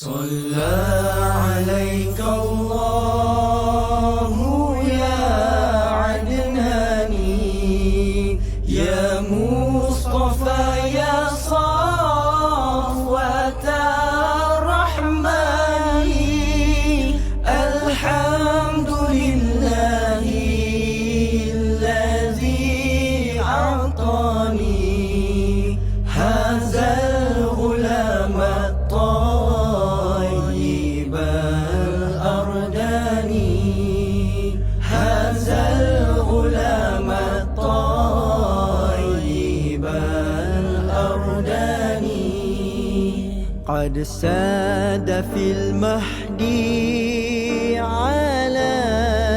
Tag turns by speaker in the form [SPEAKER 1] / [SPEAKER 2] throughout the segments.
[SPEAKER 1] صلى عليك الله يا عدناني يا مصطفى يا صفوة الرحمن الحمد لله الذي أعطاني هذا الغلام الطيب الأرداني هذا الغلام الطيب الأرداني قد ساد في المهدي على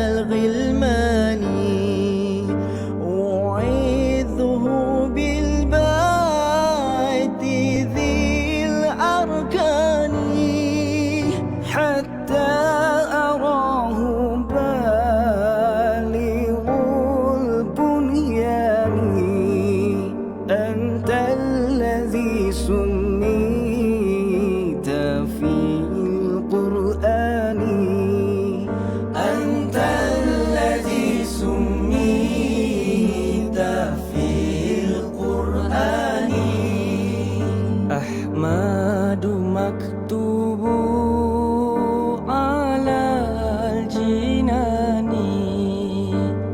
[SPEAKER 1] الغلمان أعيذه بالبيت ذي الأركان حتى أراه بالغ البنيان أنت الذي سميت في القرآن أنت الذي سميت في القرآن أحمد مكتوب على الجنان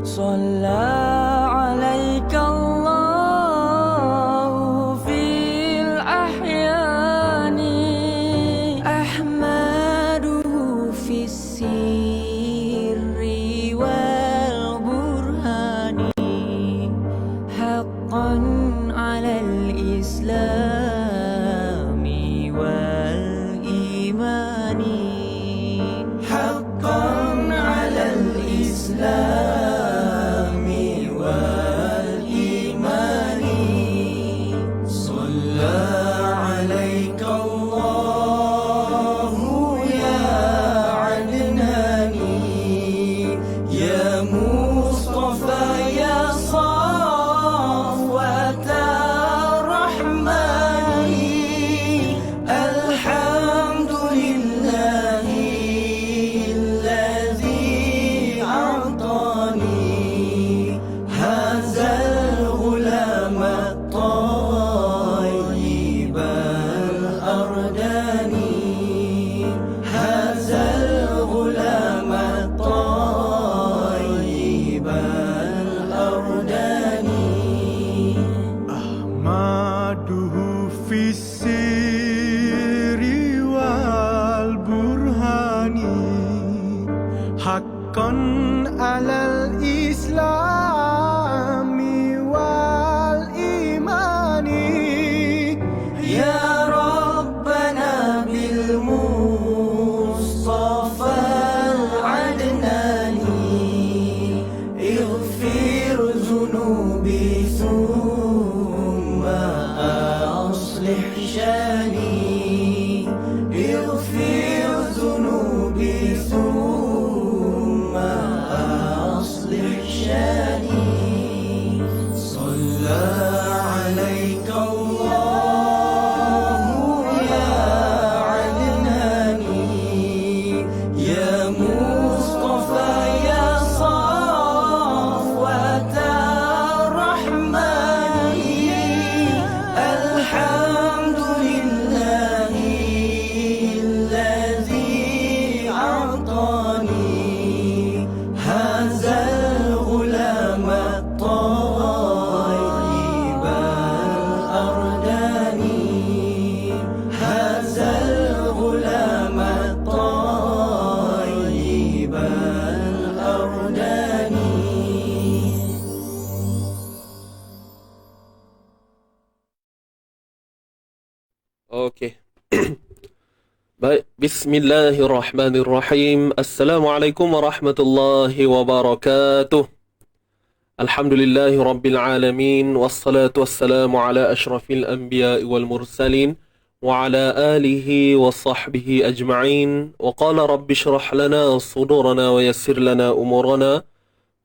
[SPEAKER 1] صلى عليك الله في الأحيان أحمده في السر والبرهان حقا على الإسلام والإيمان حقا على الإسلام والإيمان صلى عليك الله يا عدناني يا مصطفى يا صفوة الرحمن الحمد لله الذي أعطاني هذا الغلام الطيب الأرداني هذا الغلام الطيب الأرداني أحمده في السر والبرهان حقا على الإسلام والإيمان يا ربنا بالمصطفى العدناني اغفر ذنوبي ثم أصلح شاني اغفر ذنوبي ثم أصلح شاني صلى عليك الله يا عدناني يا مصطفى يا صفوة الرحمن الحمد لله الذي أعطاني هذا الغلام الطيب الأرداني هذا الغلام الطيب الأرداني
[SPEAKER 2] Okey. Baik, bismillahirrahmanirrahim. Assalamualaikum warahmatullahi wabarakatuh. Alhamdulillahi rabbil alamin wassalatu wassalamu ala asyrafil anbiya'i wal mursalin wa ala alihi wa sahbihi ajma'in. Wa qala rabbi shrah lana sudurana wa yassir lana umurana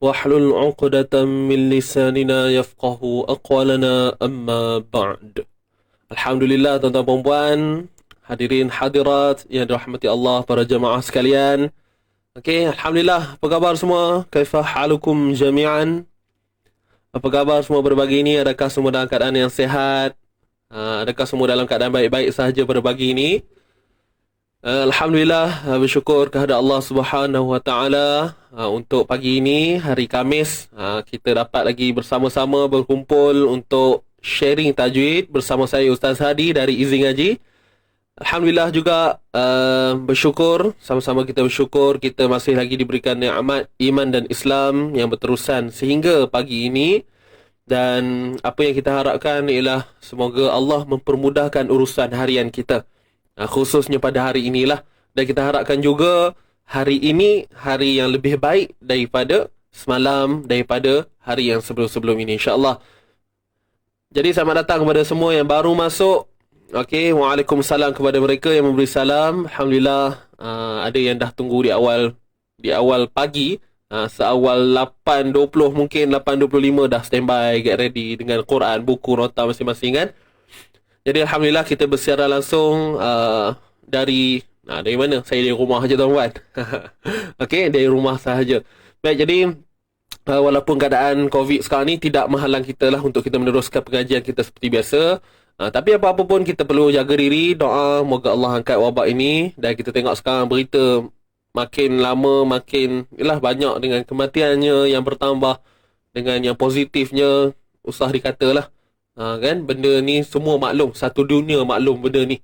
[SPEAKER 2] wahlul 'uqdatam min lisanina yafqahu aqwalana amma ba'd. Alhamdulillah tuan-tuan dan puan, hadirin hadirat yang dirahmati Allah, para jemaah sekalian. Okey, alhamdulillah. Apa khabar semua? Kaifa halukum jami'an? Apa khabar semua pada pagi ini? Adakah semua dalam keadaan yang sihat? Adakah semua dalam keadaan baik-baik sahaja pada pagi ini? Alhamdulillah, bersyukur kepada Allah Subhanahu Wa Taala untuk pagi ini, hari Khamis, kita dapat lagi bersama-sama berkumpul untuk sharing tajwid bersama saya Ustaz Hadi dari Easy Ngaji. Alhamdulillah juga bersyukur, sama-sama kita bersyukur kita masih lagi diberikan nikmat iman dan Islam yang berterusan sehingga pagi ini. Dan apa yang kita harapkan ialah semoga Allah mempermudahkan urusan harian kita, khususnya pada hari inilah. Dan kita harapkan juga hari ini hari yang lebih baik daripada semalam, daripada hari yang sebelum-sebelum ini, insya-Allah. Jadi selamat datang kepada semua yang baru masuk. Okey, waalaikumsalam kepada mereka yang memberi salam. Alhamdulillah, ada yang dah tunggu di awal pagi, seawal 8.20 mungkin 8.25 dah standby, get ready dengan Quran, buku, nota masing-masing kan. Jadi alhamdulillah kita bersiaran langsung dari mana? Saya dari rumah saja tuan-tuan. Okey, dari rumah sahaja. Baik, jadi walaupun keadaan COVID sekarang ni tidak menghalang kita lah untuk kita meneruskan pengajian kita seperti biasa. Tapi apa-apa pun kita perlu jaga diri, doa moga Allah angkat wabak ini. Dan kita tengok sekarang berita makin lama makin banyak dengan kematiannya yang bertambah, dengan yang positifnya usah dikatalah. Kan benda ni semua maklum, satu dunia maklum benda ni.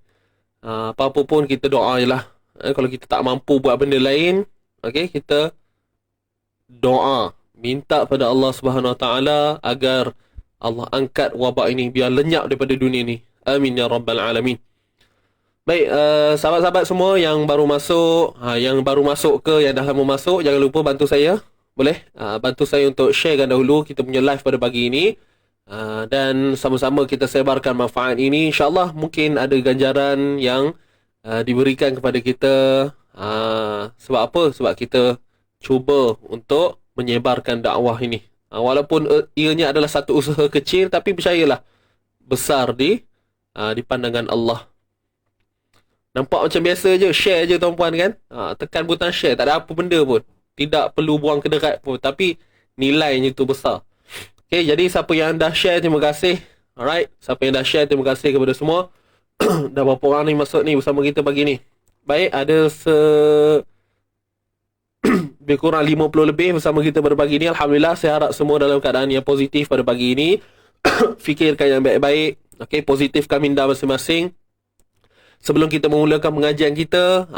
[SPEAKER 2] Apa-apa pun kita doa je lah. Kalau kita tak mampu buat benda lain, okey, kita doa, minta pada Allah Subhanahu Wa Taala agar Allah angkat wabak ini, biar lenyap daripada dunia ni. Amin ya rabbal alamin. Baik, sahabat-sahabat semua yang baru masuk, yang baru masuk ke yang dah lama masuk, jangan lupa bantu saya. Boleh? Bantu saya untuk sharekan dahulu kita punya live pada pagi ini. Dan sama-sama kita sebarkan manfaat ini. InsyaAllah mungkin ada ganjaran yang diberikan kepada kita. Sebab apa? Sebab kita cuba untuk menyebarkan dakwah ini. Walaupun ianya adalah satu usaha kecil, tapi percayalah besar di pandangan Allah. Nampak macam biasa je, share je tuan-puan kan. Tekan butang share, tak ada apa benda pun. Tidak perlu buang kederat pun, tapi nilainya tu besar. Okay, jadi siapa yang dah share, terima kasih. Alright, siapa yang dah share, terima kasih kepada semua. Dah berapa orang ni masuk ni bersama kita pagi ni? Baik, ada lebih kurang 50 lebih bersama kita pada pagi ni. Alhamdulillah, saya harap semua dalam keadaan yang positif pada pagi ini. Fikirkan yang baik-baik. Okay, positifkan minda masing-masing. Sebelum kita memulakan pengajian kita,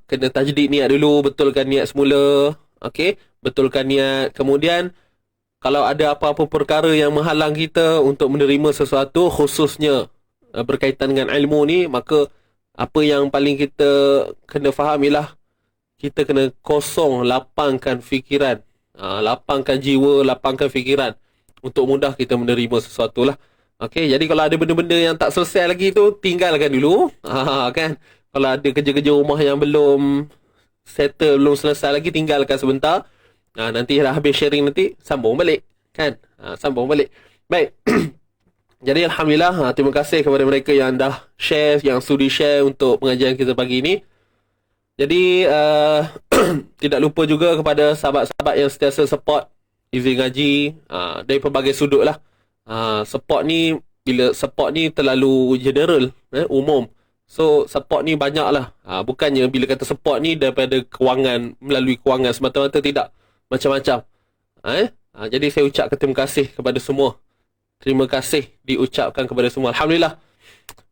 [SPEAKER 2] kena tajdid niat dulu, betulkan niat semula. Okay, betulkan niat. Kemudian, kalau ada apa-apa perkara yang menghalang kita untuk menerima sesuatu, khususnya berkaitan dengan ilmu ni, maka apa yang paling kita kena faham ialah kita kena kosong, lapangkan fikiran, lapangkan jiwa, lapangkan fikiran untuk mudah kita menerima sesuatu lah. Okey, jadi kalau ada benda-benda yang tak selesai lagi tu, tinggalkan dulu. Kan? Kalau ada kerja-kerja rumah yang belum settle, belum selesai lagi, tinggalkan sebentar. Nanti dah habis sharing nanti, sambung balik. Kan? Sambung balik. Baik. Jadi alhamdulillah, terima kasih kepada mereka yang dah share, yang sudi share untuk pengajian kita pagi ini. Jadi tidak lupa juga kepada sahabat-sahabat yang sentiasa support Easy Ngaji dari pelbagai sudut lah. Support ni, bila support ni terlalu general, umum. So support ni banyak lah. Bukannya bila kata support ni daripada kewangan, melalui kewangan semata-mata, tidak. Macam-macam. Jadi saya ucapkan terima kasih kepada semua. Terima kasih diucapkan kepada semua. Alhamdulillah.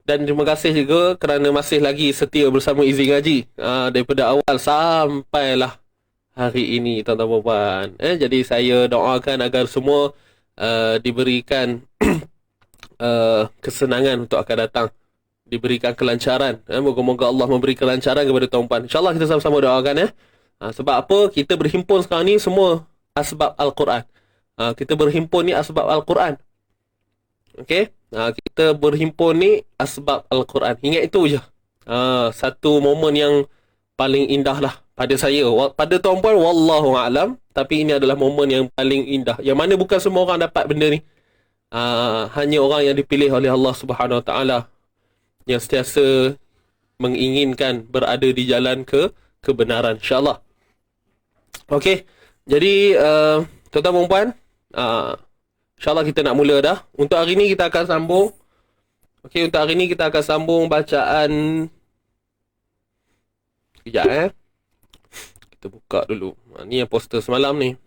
[SPEAKER 2] Dan terima kasih juga kerana masih lagi setia bersama Easy Ngaji daripada awal sampailah hari ini, tuan-tuan. Jadi saya doakan agar semua diberikan kesenangan untuk akan datang, diberikan kelancaran. Moga-moga Allah memberi kelancaran kepada tuan-tuan. InsyaAllah kita sama-sama doakan. Sebab apa? Kita berhimpun sekarang ni semua asbab Al-Quran. Kita berhimpun ni asbab Al-Quran. Okey? Kita berhimpun ni asbab Al-Quran. Ingat itu je. Satu momen yang paling indah lah pada saya. Pada tuan-puan, wallahu a'lam. Tapi ini adalah momen yang paling indah. Yang mana bukan semua orang dapat benda ni. Hanya orang yang dipilih oleh Allah Subhanahu Wa Taala, yang sentiasa menginginkan berada di jalan kebenaran, insyaAllah. Okey, jadi tuan-tuan dan puan, insyaAllah kita nak mula dah. Untuk hari ni kita akan sambung. Okey, untuk hari ni kita akan sambung bacaan. Sekejap kita buka dulu. Ni yang poster semalam ni.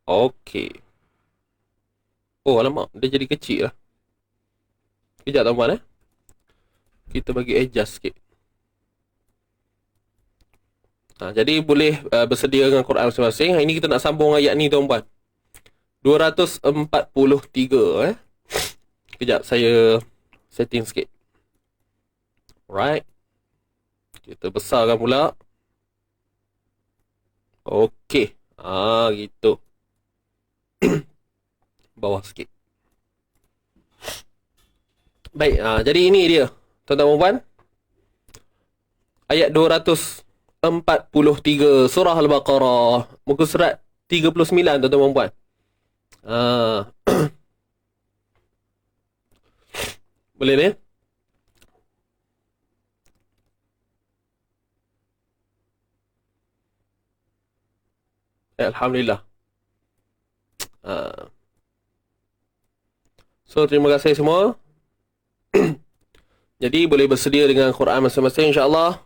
[SPEAKER 2] Okey. Oh alamak, dia jadi kecil lah. Sekejap tuan-puan kita bagi adjust sikit. Jadi boleh bersedia dengan Quran masing-masing. Hari ni kita nak sambung ayat ni tuan-puan. 243 Sekejap saya setting sikit. Alright. Kita besarkan pula. Okey. Gitu. Bawah sikit. Baik, jadi ini dia tuan-tuan dan puan. Ayat 243 surah Al-Baqarah, muka surat 39 tuan-tuan dan puan. Boleh ni? Alhamdulillah. So terima kasih semua. Jadi boleh bersedia dengan Quran masing-masing insya-Allah.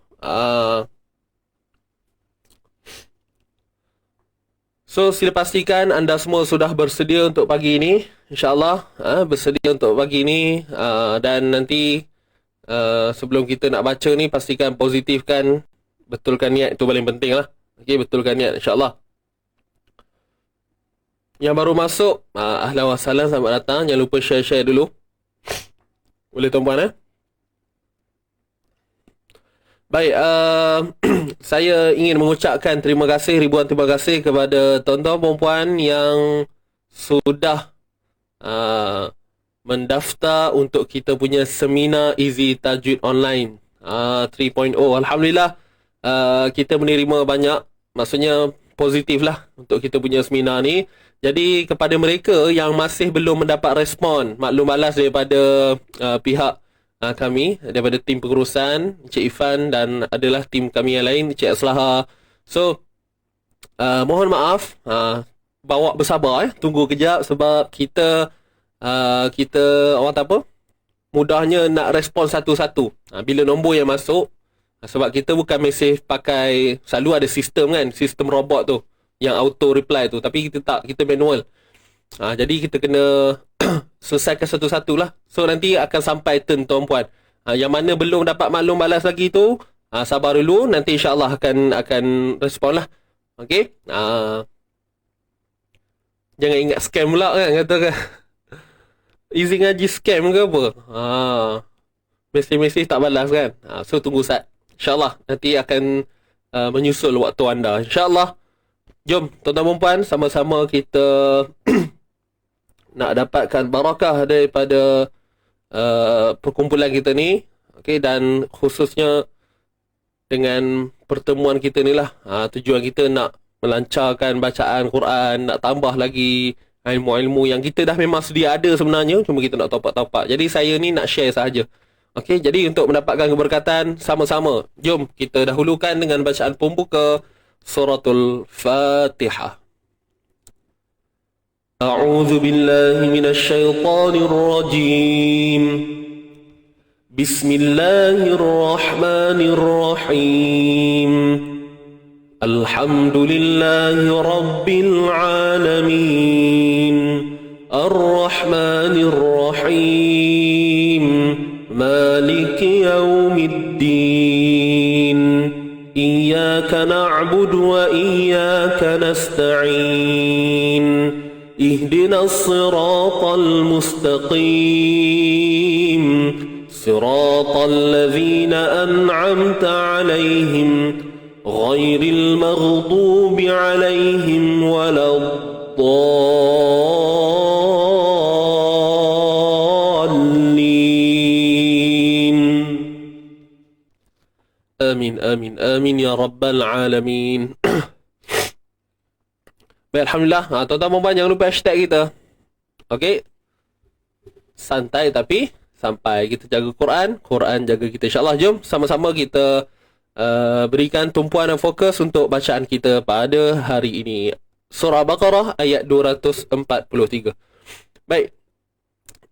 [SPEAKER 2] So sila pastikan anda semua sudah bersedia untuk pagi ini, insya-Allah. Bersedia untuk pagi ini, dan nanti sebelum kita nak baca ni pastikan positifkan, betulkan niat, itu paling penting lah. Okey, betulkan niat insya-Allah. Yang baru masuk, ahlan wa sahlan, selamat datang. Jangan lupa share-share dulu. Boleh tuan-puan Baik, saya ingin mengucapkan ribuan terima kasih kepada tuan-tuan dan puan yang sudah mendaftar untuk kita punya seminar Easy Tajwid Online 3.0. Alhamdulillah, kita menerima banyak, maksudnya positif lah untuk kita punya seminar ni. Jadi kepada mereka yang masih belum mendapat respon, maklum balas daripada pihak kami, daripada tim pengurusan Encik Ifan dan adalah tim kami yang lain, Encik Aslaha. So mohon maaf, bawa bersabar tunggu kejap sebab kita orang tak apa, mudahnya nak respon satu-satu bila nombor yang masuk, sebab kita bukan mesej pakai, selalu ada sistem kan, sistem robot tu yang auto reply tu, tapi kita tak, kita manual. Jadi kita kena selesaikan satu-satu lah. So nanti akan sampai turn tuan-puan. Yang mana belum dapat maklum balas lagi tu, sabar dulu, nanti insya-Allah akan respon lah. Okey. Jangan ingat scam pula kan, kata kan. Easy ngaji scam ke apa? Mesej-mesej tak balas kan. So tunggu saat. Insya-Allah nanti akan menyusul waktu anda. Insya-Allah. Jom tuan-tuan dan puan, sama-sama kita nak dapatkan barakah daripada perkumpulan kita ni. Okey, dan khususnya dengan pertemuan kita ni lah, tujuan kita nak melancarkan bacaan Quran, nak tambah lagi ilmu-ilmu yang kita dah memang sedia ada sebenarnya, cuma kita nak top-up. Jadi saya ni nak share sahaja. Okey, jadi untuk mendapatkan keberkatan sama-sama, jom kita dahulukan dengan bacaan pembuka Suratul Fatihah. A'udzu billahi minasy syaithanir rajim. Bismillahirrahmanirrahim. Alhamdulillahi rabbil alamin. Ar-Rahmanir Rahim. Maliki yaumiddin. إياك نعبد وإياك نستعين اهدنا الصراط المستقيم صراط الذين أنعمت عليهم غير المغضوب عليهم ولا Amin, amin, amin ya rabbal alamin. Baik, alhamdulillah. Tuan-tuan dan puan, jangan lupa hashtag kita. Okey. Santai tapi sampai kita jaga Quran, Quran jaga kita. InsyaAllah, jom sama-sama kita berikan tumpuan dan fokus untuk bacaan kita pada hari ini. Surah Baqarah ayat 243. Baik.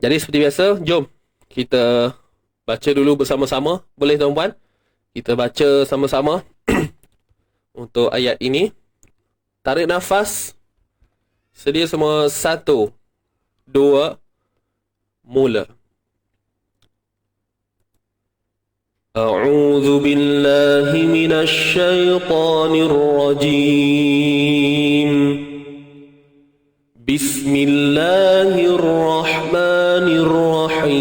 [SPEAKER 2] Jadi seperti biasa, jom kita baca dulu bersama-sama. Boleh tuan-puan? Kita baca sama-sama untuk ayat ini. Tarik nafas. Sedia semua. 1, 2, mula. أعوذ بالله من الشيطان الرجيم بسم الله الرحمن الرحيم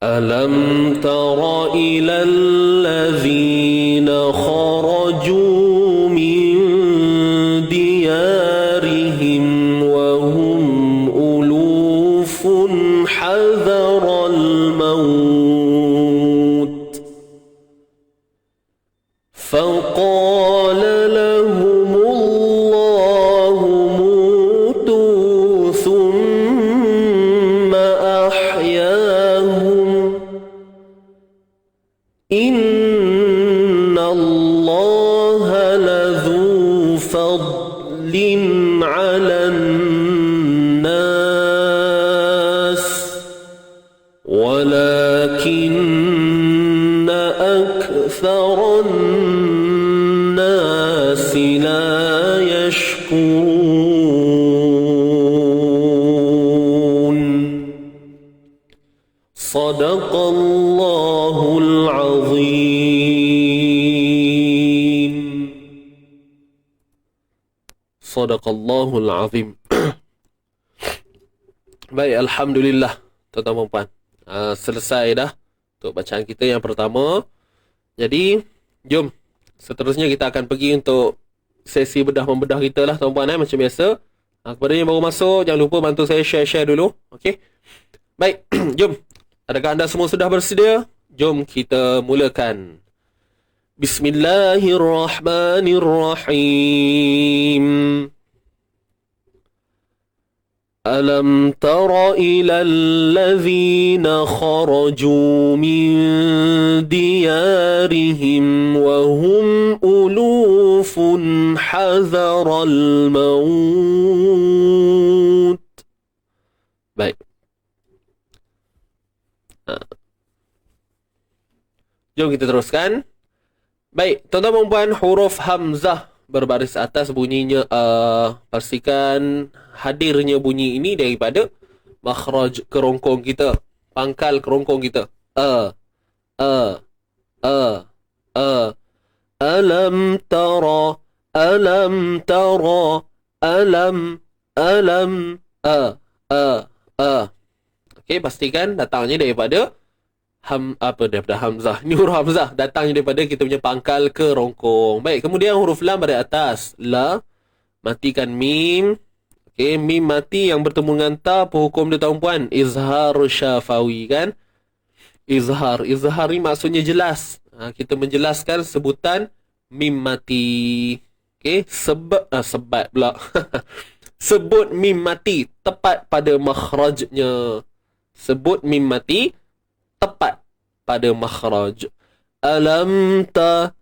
[SPEAKER 2] ألم تر إلى الذين خرجوا من ديارهم وهم ألوف حذر الموت فقال لهم الله موتوا ثم أحياهم إن الله لذو فضل على الناس ولكن أكثر الناس لا يشكرون صدق الله العظيم صدق الله العظيم. Baik, Alhamdulillah tuan-tuan dan puan. Selesai dah untuk bacaan kita yang pertama. Jadi, jom seterusnya kita akan pergi untuk sesi bedah-membedah kita lah tuan-puan, macam biasa. Kepada yang baru masuk, jangan lupa bantu saya share-share dulu. Okey. Baik, jom. Adakah anda semua sudah bersedia? Jom kita mulakan. Bismillahirrahmanirrahim. ألم تر إلى الذين خرجوا من ديارهم وهم ألوف حذر الموت. Baik. Jom kita teruskan. Baik, tuan-tuan dan puan, huruf hamzah berbaris atas bunyinya pastikan hadirnya bunyi ini daripada makhraj kerongkong kita, pangkal kerongkong kita. Alam tara, alam tara, alam Okey, pastikan datangnya daripada daripada hamzah. Ini huruf hamzah datangnya daripada kita punya pangkal kerongkong. Baik, kemudian huruf lam pada atas. La, matikan mim. Okey, mim mati yang bertemu dengan ta, apa hukum dia tuan-puan? Izhar syafawi kan? Izhar ni maksudnya jelas. Kita menjelaskan sebutan mim mati. Okey, sebat pula. Sebut mim mati tepat pada makhrajnya. Sebut mim mati tepat pada makhraj. Alam ta,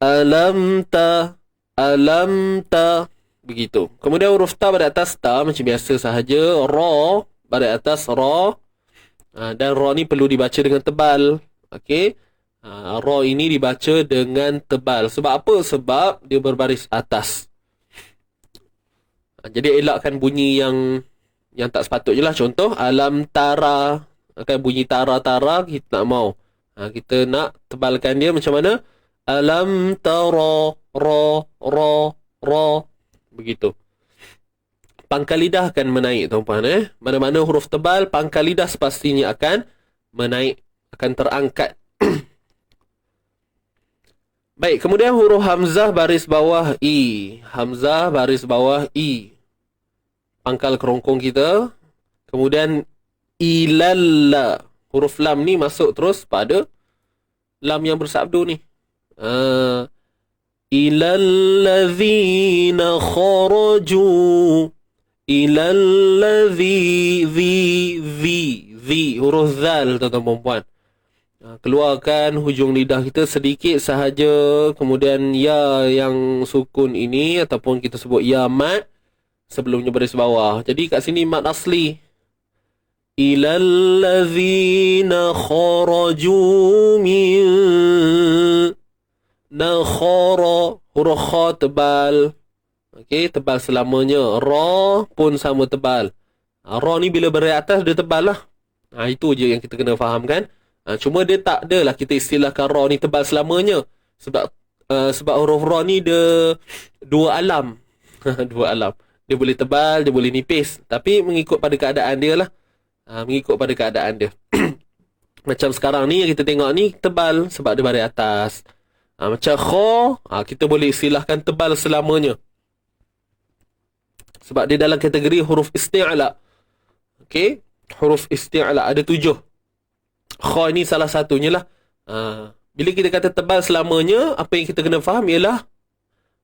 [SPEAKER 2] alam ta, alam ta. Begitu. Kemudian huruf ta pada atas ta macam biasa sahaja. Ra pada atas ra. Dan ra ni perlu dibaca dengan tebal. Okey. Ra ini dibaca dengan tebal. Sebab apa? Sebab dia berbaris atas. Jadi elakkan bunyi yang tak sepatutnya lah. Contoh, alam tara. Kan bunyi tara-tara kita tak mau. Kita nak tebalkan dia macam mana? Alam tara, ra. Begitu. Pangkal lidah akan menaik tuan-puan. Mana-mana huruf tebal, pangkal lidah sepastinya akan menaik, akan terangkat. Baik, kemudian huruf hamzah baris bawah i. Hamzah baris bawah i. Pangkal kerongkong kita. Kemudian ilalla. Huruf lam ni masuk terus pada lam yang bersabdu ni. Ilallazina kharaju. Ilallazi huruf zal, tuan-tuan dan puan. Keluarkan hujung lidah kita sedikit sahaja, kemudian ya yang sukun ini ataupun kita sebut ya mat sebelumnya baris bawah. Jadi kat sini mat asli. Ilallazina kharaju min nakhara, huruf kha tebal. Okey, tebal selamanya. Ra pun sama tebal. Ra ni bila beri atas dia tebal lah. Itu je yang kita kena faham kan. Cuma dia tak adalah kita istilahkan ra ni tebal selamanya. Sebab huruf ra ni dia dua alam. Dua alam. Dia boleh tebal, dia boleh nipis. Tapi mengikut pada keadaan dia lah. Mengikut pada keadaan dia. Macam sekarang ni yang kita tengok ni tebal sebab dia baris atas. Macam kha, kita boleh istilahkan tebal selamanya. Sebab dia dalam kategori huruf isti'la. Okey, huruf isti'la ada 7. Kha ni salah satunya lah. Bila kita kata tebal selamanya, apa yang kita kena faham ialah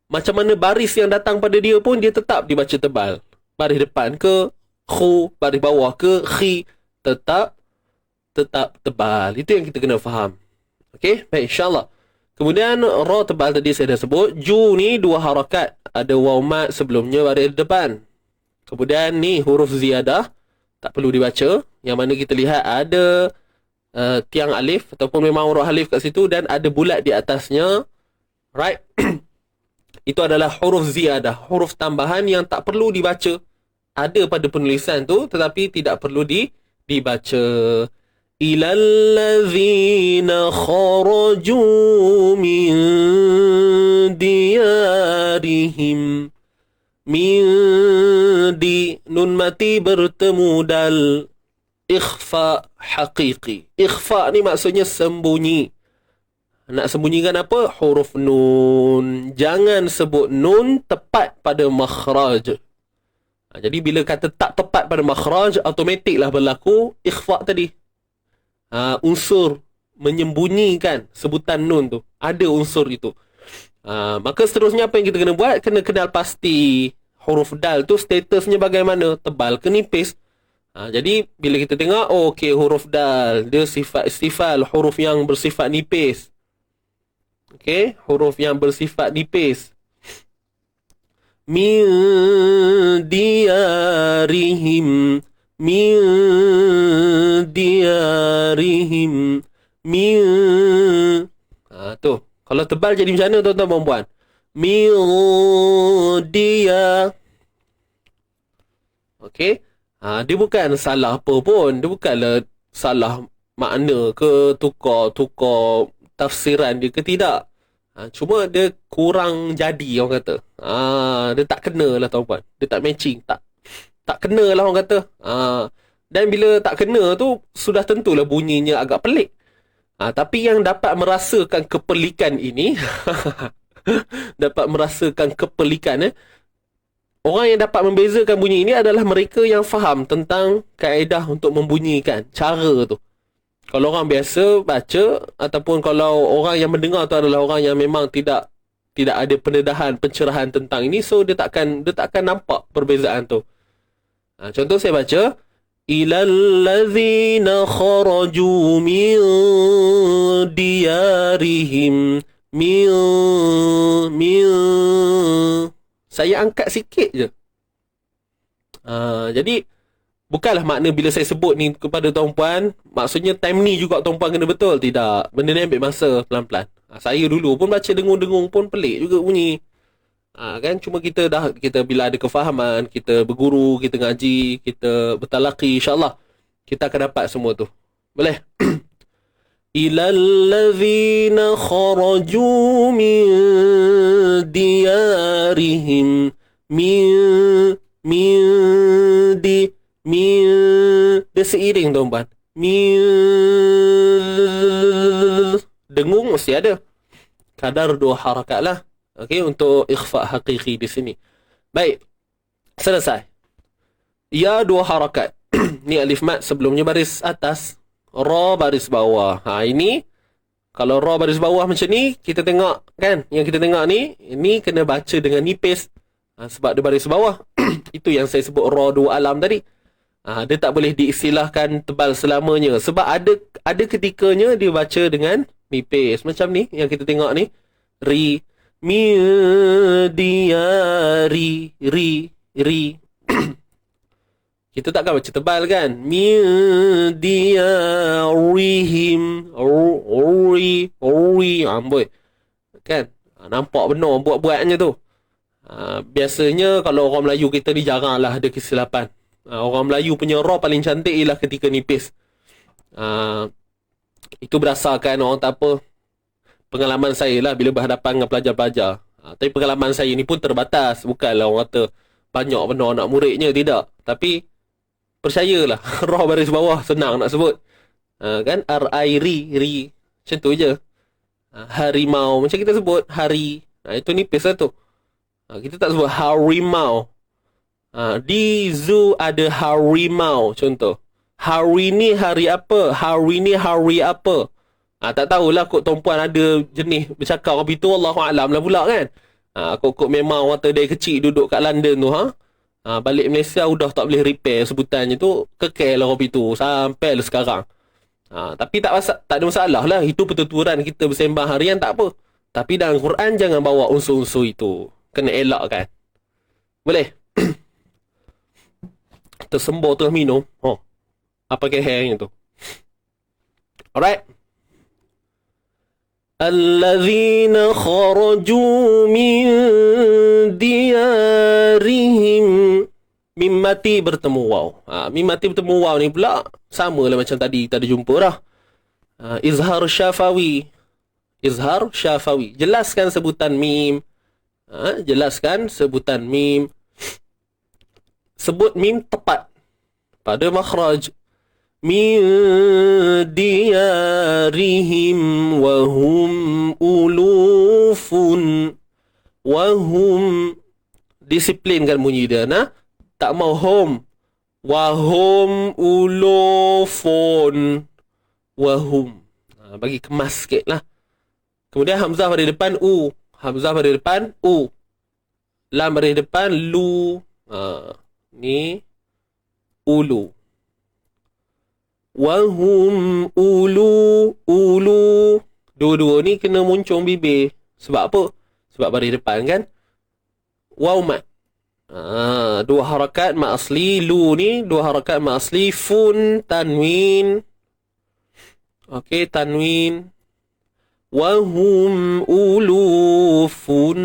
[SPEAKER 2] macam mana baris yang datang pada dia pun dia tetap dibaca tebal. Baris depan ke khu, baris bawah ke khi, tetap tebal. Itu yang kita kena faham. Okey, baik, insya-Allah. Kemudian ra tebal tadi saya dah sebut. Ju ni 2 harakat. Ada waw mat sebelumnya baris depan. Kemudian ni huruf ziyadah tak perlu dibaca. Yang mana kita lihat ada tiang alif ataupun memang huruf alif kat situ dan ada bulat di atasnya. Right? Itu adalah huruf ziyadah, huruf tambahan yang tak perlu dibaca. Ada pada penulisan tu tetapi tidak perlu dibaca. Ilallazina kharaju min diyarihim min di nun mati bertemu dal ikhfa haqiqi. Ikhfa ni maksudnya sembunyi. Nak sembunyikan apa? Huruf nun. Jangan sebut nun tepat pada makhraj. Jadi bila kata tak tepat pada makhraj, automatiklah berlaku ikhfa tadi. Unsur menyembunyikan sebutan nun tu. Ada unsur itu. Maka seterusnya apa yang kita kena buat? Kena kenal pasti huruf dal tu statusnya bagaimana? Tebal ke nipis? Jadi bila kita tengok, okey, huruf dal dia sifat istifal, huruf yang bersifat nipis. Okey, huruf yang bersifat nipis. Min diyarihim, min diyarihim, min. Tu. Kalau tebal jadi macam mana tuan-tuan dan puan? Min dia. Okey. Dia bukan salah apa pun. Dia bukanlah salah makna ke tukar tafsiran dia ke tidak. Cuma dia kurang jadi orang kata. Dia tak kena lah tuan-puan. Dia tak matching. Tak kena lah orang kata. Dan bila tak kena tu, sudah tentulah bunyinya agak pelik. Tapi yang dapat merasakan kepelikan ini, dapat merasakan kepelikan, orang yang dapat membezakan bunyi ini adalah mereka yang faham tentang kaedah untuk membunyikan, cara tu. Kalau orang biasa baca ataupun kalau orang yang mendengar tu adalah orang yang memang tidak ada pendedahan, pencerahan tentang ini, so dia takkan nampak perbezaan tu. Contoh saya baca, ilallazina kharaju min diyarihim min. Saya angkat sikit je. Jadi bukanlah makna bila saya sebut ni kepada tuan-puan, maksudnya time ni juga tuan-puan kena betul. Tidak. Benda ni ambil masa pelan-pelan. Saya dulu pun baca dengung-dengung pun pelik juga bunyi. Kan? Cuma kita bila ada kefahaman, kita berguru, kita ngaji, kita bertalaqi, insyaAllah kita akan dapat semua tu. Boleh? Ilallazina kharaju min diyarihim min dia seiring tuan-tuan. Dengung mesti ada. Kadar 2 harakat lah. Okey, untuk ikhfa haqiqi di sini. Baik. Selesai. Ya 2 harakat. Ni alif mat sebelumnya baris atas, ra baris bawah. Ini kalau ra baris bawah macam ni, kita tengok kan, yang kita tengok ni, ini kena baca dengan nipis. Sebab dia baris bawah. Itu yang saya sebut ra dua alam tadi. Dia tak boleh diistilahkan tebal selamanya. Sebab ada ketikanya dia baca dengan nipis. Macam ni, yang kita tengok ni. Ri, mi, dia, ri. Kita takkan baca tebal kan? Mi, dia, rihim, ri, amboi. Kan? Nampak benar buat-buatnya tu. Biasanya kalau orang Melayu kita ni jaranglah ada kesilapan. Orang Melayu punya ra paling cantik ialah ketika nipis. Itu berdasarkan orang tak apa, pengalaman saya lah bila berhadapan dengan pelajar-pelajar. Tapi pengalaman saya ni pun terbatas. Bukanlah orang kata banyak benar anak muridnya, tidak. Tapi percayalah, ra baris bawah senang nak sebut. Kan? R-I-ri. Macam tu je. Harimau, macam kita sebut hari. Itu nipis lah tu. Kita tak sebut harimau. Di zoo ada harimau contoh. Hari ni hari apa? Hari ni hari apa? Tak tahulah kot tumpuan ada jenis bercakap orang itu, Allahu'alam lah pula kan. Kot memang orang dari kecil duduk kat London tu balik Malaysia udah tak boleh repair sebutannya tu, kekal lah orang itu sampai sekarang. Tapi tak ada masalah lah. Itu pertuturan kita bersembah harian, tak apa. Tapi dalam Quran jangan bawa unsur-unsur itu. Kena elakkan. Boleh? Tersembur tengah minum. Apa kehangnya tu? Alright. Allazina kharaju min diyarihim. Mim mati bertemu waw. Mim mati bertemu waw ni pula sama lah macam tadi kita ada jumpa dah. Izhar syafawi. Izhar syafawi. Jelaskan sebutan mim. Jelaskan sebutan mim. Sebut mim tepat pada makhraj. Min diyarihim wahum ulufun. Wahum. Disiplinkan bunyi dia. Tak mau home. Wahum ulufun. Wahum. Bagi kemas sikit lah. Kemudian hamzah pada depan u. Hamzah pada depan u. Lam pada depan lu. Ni ulu. Wahum ulu. Dua-dua ni kena muncung bibir. Sebab apa? Sebab pada depan kan. Waw mat. Dua harakat mat asli. Lu ni dua harakat mat asli. Fun tanwin. Okey, tanwin. Wahum ulufun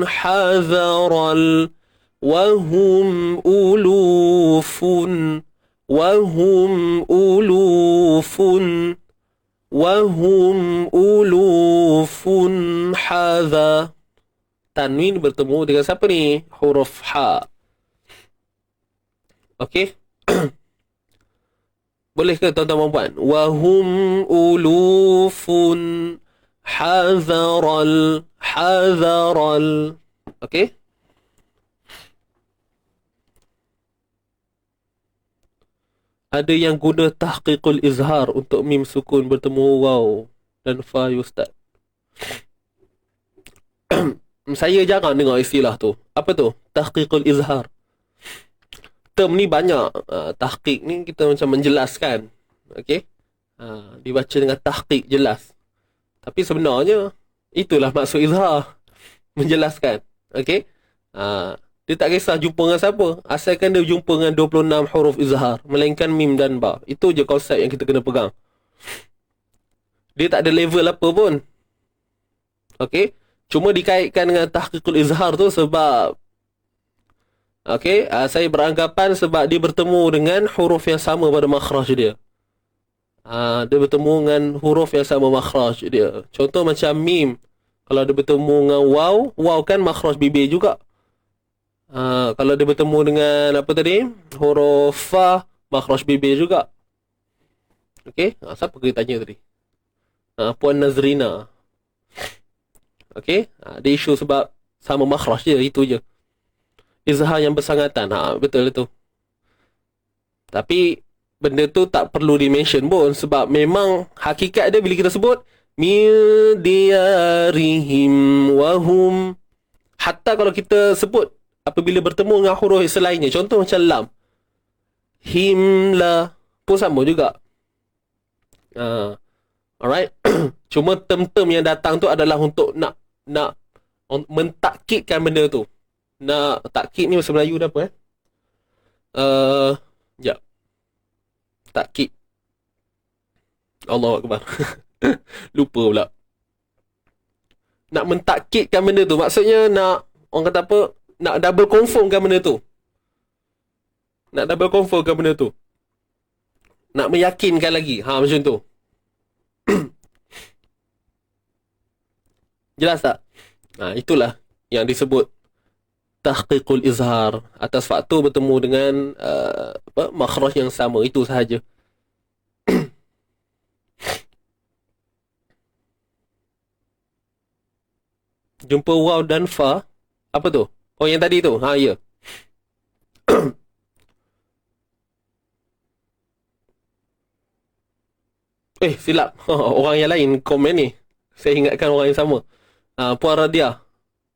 [SPEAKER 2] hazaral. Wahum ulufun. Wahum ulufun. Wahum ulufun hadha. Tanwin bertemu dengan siapa ni? Huruf ha. Okey. Boleh ke tuan-tuan puan? Wahum ulufun hazaral. Okey. Ada yang guna tahqiqul izhar untuk mim sukun bertemu waw dan fa ustaz. Saya jarang dengar istilah tu. Apa tu? Tahqiqul izhar. Term ni banyak. Tahqiq ni kita macam menjelaskan. Okey? Dibaca dengan tahqiq jelas. Tapi sebenarnya itulah maksud izhar. Menjelaskan. Okey? Dia tak kisah jumpa dengan siapa. Asalkan dia jumpa dengan 26 huruf izhar. Melainkan mim dan ba. Itu je konsep yang kita kena pegang. Dia tak ada level apa pun. Okey? Cuma dikaitkan dengan tahqiqul izhar tu sebab saya beranggapan sebab dia bertemu dengan huruf yang sama pada makhraj dia. Dia bertemu dengan huruf yang sama makhraj dia. Contoh macam mim. Kalau dia bertemu dengan waw, waw kan makhraj bibir juga. Kalau dia bertemu dengan apa tadi? Huruf fa, makhraj bibir juga. Okey? Siapa kita tanya tadi? Puan Nazrina. Okey? Dia isu sebab sama makhraj je, itu je. Izhar yang bersangatan. Betul itu. Tapi benda tu tak perlu di-mention pun sebab memang hakikat dia bila kita sebut min diyarihim wahum, hatta kalau kita sebut apabila bertemu dengan huruf selainnya. Contoh macam lam. Himla pun sama juga. Alright. Cuma term-term yang datang tu adalah untuk nak mentakkidkan benda tu. Nak takkid ni bahasa Melayu dah apa Sekejap. Takkid. Allahu Akbar. Lupa pula. Nak mentakkidkan benda tu. Maksudnya nak, orang kata apa, nak double confirmkan benda tu. Nak double confirmkan benda tu. Nak meyakinkan lagi. Macam tu. Jelas tak? Itulah yang disebut tahqiqul izhar. Atas faktor bertemu dengan makhraj yang sama. Itu sahaja. Jumpa waw dan fa. Apa tu? Oh, yang tadi tu. Ya. Silap. Orang yang lain komen ni. Saya ingatkan orang yang sama. Puan Radia.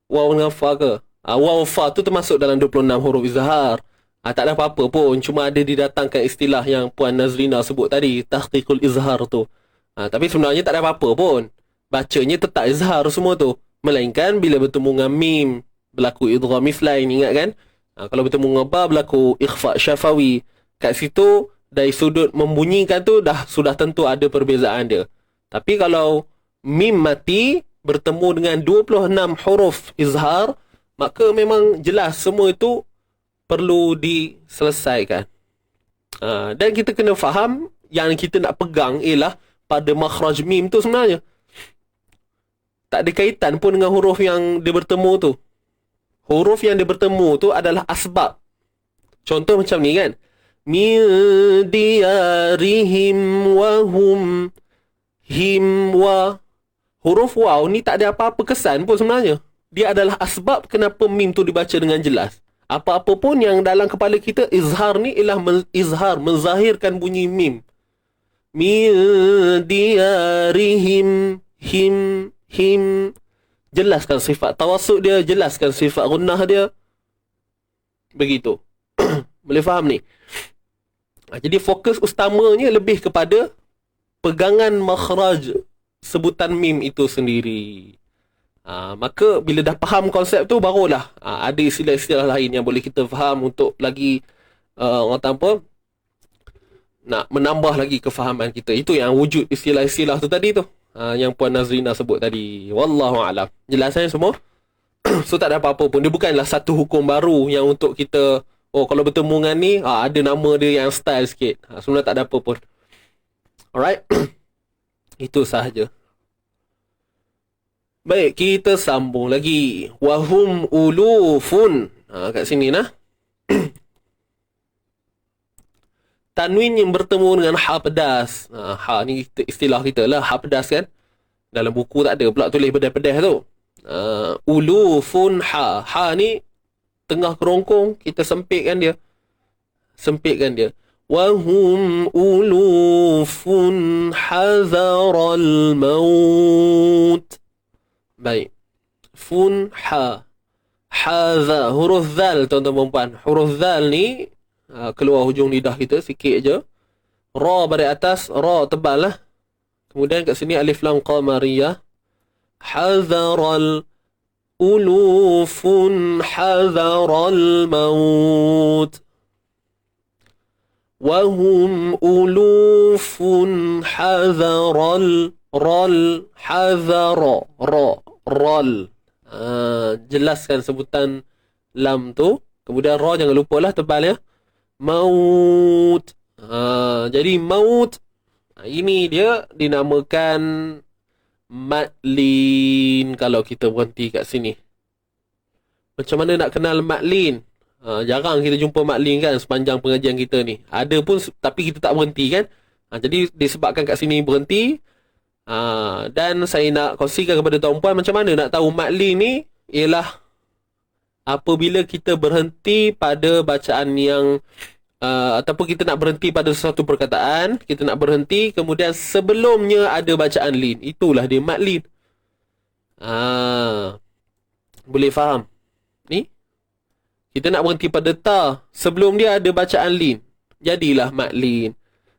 [SPEAKER 2] Waw dengan fa ke? Waw fa tu termasuk dalam 26 huruf izhar. Tak ada apa-apa pun. Cuma ada didatangkan istilah yang Puan Nazrina sebut tadi. Tahqiqul izhar tu. Tapi sebenarnya tak ada apa-apa pun. Bacanya tetap izhar semua tu. Melainkan bila bertemu dengan mim, berlaku idgham mislain. Ingat kan? Kalau bertemu dengan ba, berlaku ikhfa syafawi. Kat situ, dari sudut membunyikan tu sudah tentu ada perbezaan dia. Tapi kalau mim mati bertemu dengan 26 huruf izhar, maka memang jelas semua itu perlu diselesaikan. Dan kita kena faham yang kita nak pegang ialah pada makhraj mim tu sebenarnya tak ada kaitan pun dengan huruf yang dia bertemu tu. Huruf yang dia bertemu tu adalah asbab. Contoh macam ni kan. Min diyarihim wa hum him wa. Huruf waw ni tak ada apa-apa kesan pun sebenarnya. Dia adalah asbab kenapa mim tu dibaca dengan jelas. Apa-apa pun yang dalam kepala kita, izhar ni ialah izhar, menzahirkan bunyi mim. Min diyarihim him. Jelaskan sifat tawassuk dia, jelaskan sifat gunnah dia. Begitu. Boleh faham ni? Jadi fokus utamanya lebih kepada pegangan makhraj sebutan mim itu sendiri. Maka bila dah faham konsep tu, barulah ada istilah-istilah lain yang boleh kita faham untuk lagi orang kata apa, nak menambah lagi kefahaman kita. Itu yang wujud istilah-istilah tu tadi tu, yang Puan Nazrina sebut tadi. Wallahu a'lam. Jelasannya semua? So tak ada apa-apa pun. Dia bukanlah satu hukum baru yang untuk kita, kalau bertemu dengan ni, ada nama dia yang style sikit. Sebenarnya tak ada apa pun. Alright. Itu sahaja. Baik, kita sambung lagi. Wahum ulufun. Kat sini nah. Tanwin yang bertemu dengan ha pedas. Ha ni istilah kita lah, ha pedas kan. Dalam buku tak ada pula tulis pedas-pedas tu. Ulufun ha. Ha ni tengah kerongkong, kita sempitkan dia. Wahum ulufun hazaral maut. Baik. Fun ha. Haza. Huruf zal, tuan-tuan perempuan. Huruf zal ni keluar hujung lidah kita sikit je. Ra baris atas, ra tebal lah. Kemudian kat sini alif lam qamariyah. Hazaral ulufun hazaral maut. Wahum ulufun hazaral ral hazara ral. Jelaskan sebutan lam tu. Kemudian ra jangan lupalah tebal ya. Maut. Jadi maut ini dia dinamakan matlin kalau kita berhenti kat sini. Macam mana nak kenal matlin? Jarang kita jumpa matlin kan sepanjang pengajian kita ni. Ada pun tapi kita tak berhenti kan. Jadi disebabkan kat sini berhenti. Dan saya nak kongsikan kepada tuan-puan macam mana nak tahu matlin ni ialah apabila kita berhenti pada bacaan yang ataupun kita nak berhenti pada sesuatu perkataan, kita nak berhenti kemudian sebelumnya ada bacaan lin. Itulah dia mat lin. Boleh faham? Ni Kita nak berhenti pada ta. Sebelum dia ada bacaan lin. Jadilah mad lin.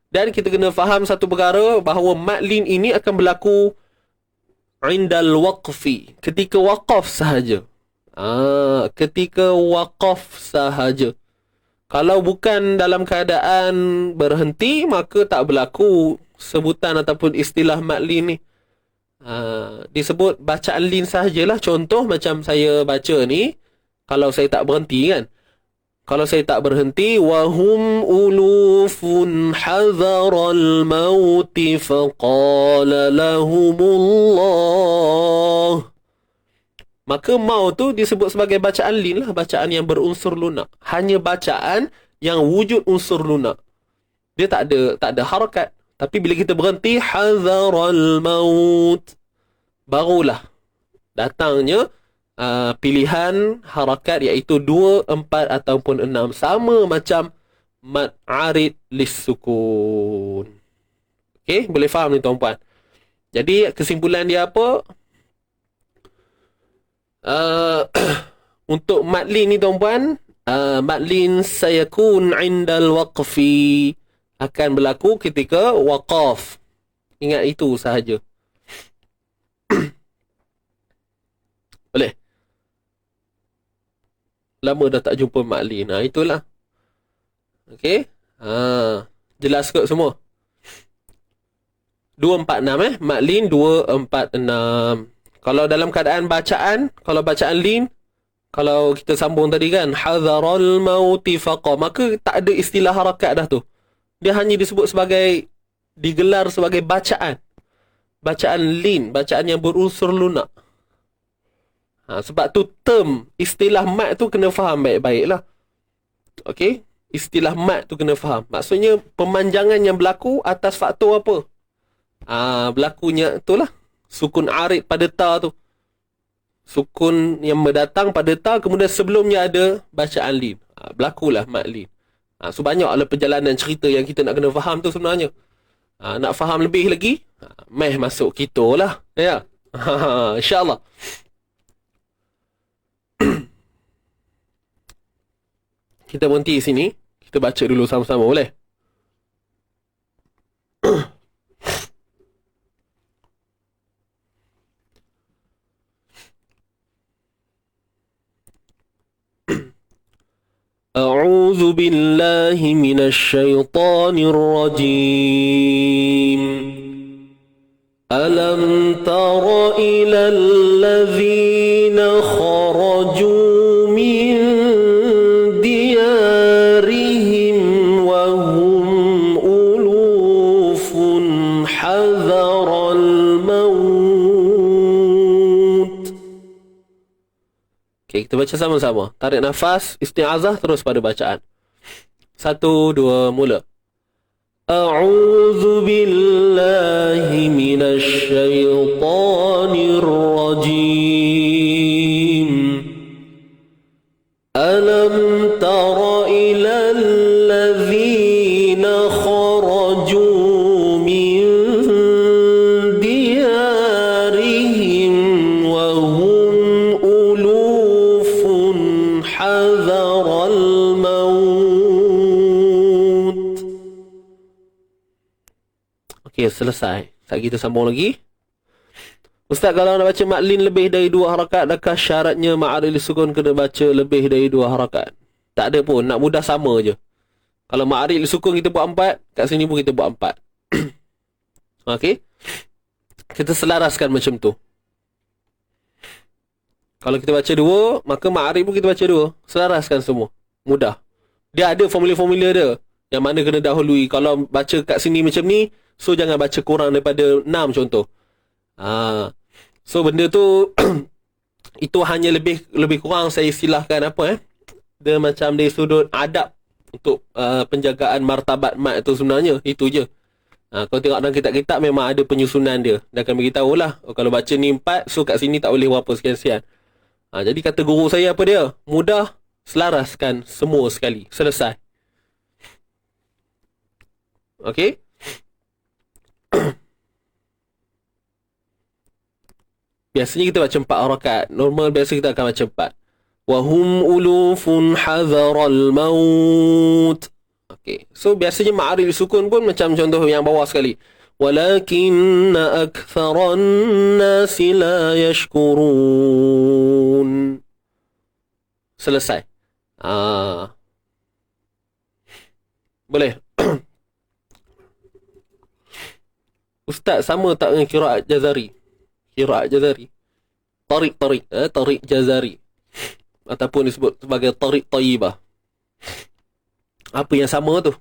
[SPEAKER 2] Dan kita kena faham satu perkara, bahawa mad lin ini akan berlaku indal waqfi. Ketika waqaf sahaja. Ketika waqaf sahaja. Kalau bukan dalam keadaan berhenti, maka tak berlaku sebutan ataupun istilah mad lin ni. Disebut bacaan lin sahajalah. Contoh macam saya baca ni, kalau saya tak berhenti kan, kalau saya tak berhenti, wahum ulufun hadharal mauti faqala lahumullah, maka maut tu disebut sebagai bacaan lin lah, bacaan yang berunsur lunak. Hanya bacaan yang wujud unsur lunak. Dia tak ada harakat. Tapi bila kita berhenti, hadharal maut, barulah datangnya pilihan harakat, iaitu 2, 4 ataupun 6. Sama macam mad arid lissukun. Okey, boleh faham ni tuan-puan? Jadi kesimpulan dia apa? Untuk mad lin ni tuan-puan, mad lin sayakun indal waqfi, akan berlaku ketika waqaf. Ingat itu sahaja. Boleh? Lama dah tak jumpa mad lin. Itulah. Okey. Jelas ke semua? 2, 4, 6 mad lin 2, 4, 6. Kalau dalam keadaan bacaan, kalau bacaan lin, kalau kita sambung tadi kan, hadharal mauti faqa, maka tak ada istilah harakat dah tu. Dia hanya disebut sebagai, digelar sebagai bacaan. Bacaan lin, bacaan yang berunsur lunak. Sebab tu term, istilah mad tu kena faham baik-baik lah. Okey? Istilah mad tu kena faham. Maksudnya pemanjangan yang berlaku atas faktor apa? Berlakunya itulah sukun arid pada ta tu. Sukun yang mendatang pada ta, kemudian sebelumnya ada bacaan lin. Berlakulah mad lin. So banyaklah perjalanan cerita yang kita nak kena faham tu sebenarnya. Nak faham lebih lagi, meh masuk kita lah. Ya. InsyaAllah. Kita berhenti sini. Kita baca dulu sama-sama, boleh? أعوذ بالله من الشيطان الرجيم ألم تر إلى الذين خرجوا من ديارهم وهم ألوف حذر الموت. Okay, kita baca sama-sama. Tarik nafas, isti'azah, terus pada bacaan. 1, 2, mula. A'udzu billahi minasy syaithanir rajim. Alam tara ilal ladzina kharaju min diyarihim wa hum ulufun hadharal maut. Okey, selesai. Saat kita sambung lagi. Ustaz, kalau nak baca mad lin lebih dari 2 harakat, adakah syaratnya ma'aril sukun kena baca lebih dari 2 harakat? Tak ada pun, nak mudah sama je. Kalau ma'aril sukun kita buat 4, kat sini pun kita buat 4. Okey? Kita selaraskan macam tu. Kalau kita baca 2, maka ma'aril pun kita baca 2. Selaraskan semua. Mudah. Dia ada formula-formula dia yang mana kena dahului. Kalau baca kat sini macam ni, so jangan baca kurang daripada 6 contoh. So benda tu itu hanya lebih kurang saya istilahkan apa dia macam dari sudut adab untuk penjagaan martabat mad tu sebenarnya. Itu je. Kalau tengok dalam kitab-kitab memang ada penyusunan dia. Dia akan beritahu lah, kalau baca ni 4, so kat sini tak boleh berapa sekian-sekian. Jadi kata guru saya apa dia? Mudah, selaraskan semua sekali. Selesai. Okey? Biasanya kita baca 4 harakat. Normal biasa kita akan baca 4. Wahum ulufun hadharal maut. Okey. So biasanya ma'arif sukun pun macam contoh yang bawah sekali. Walakinna aktharan nasi la yashkurun. Selesai. Boleh. Ustaz, sama tak dengan qiraat Jazari? Qiraat Jazari. Tariq Jazari. Ataupun disebut sebagai Tariq Tayyibah. Apa yang sama tu?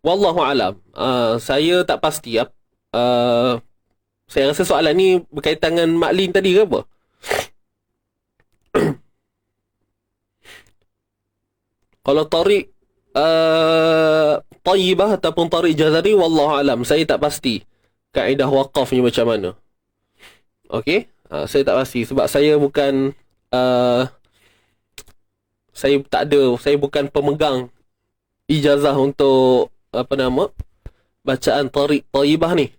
[SPEAKER 2] Wallahu alam. Saya tak pasti. Saya rasa soalan ni berkaitan dengan Maklin tadi ke apa? Kalau Tariq Tayyibah ataupun Tariq Jazari, wallahu alam, saya tak pasti kaedah waqafnya macam mana. Okey, saya tak pasti sebab saya bukan saya bukan pemegang ijazah untuk bacaan Tariq Tayyibah ni.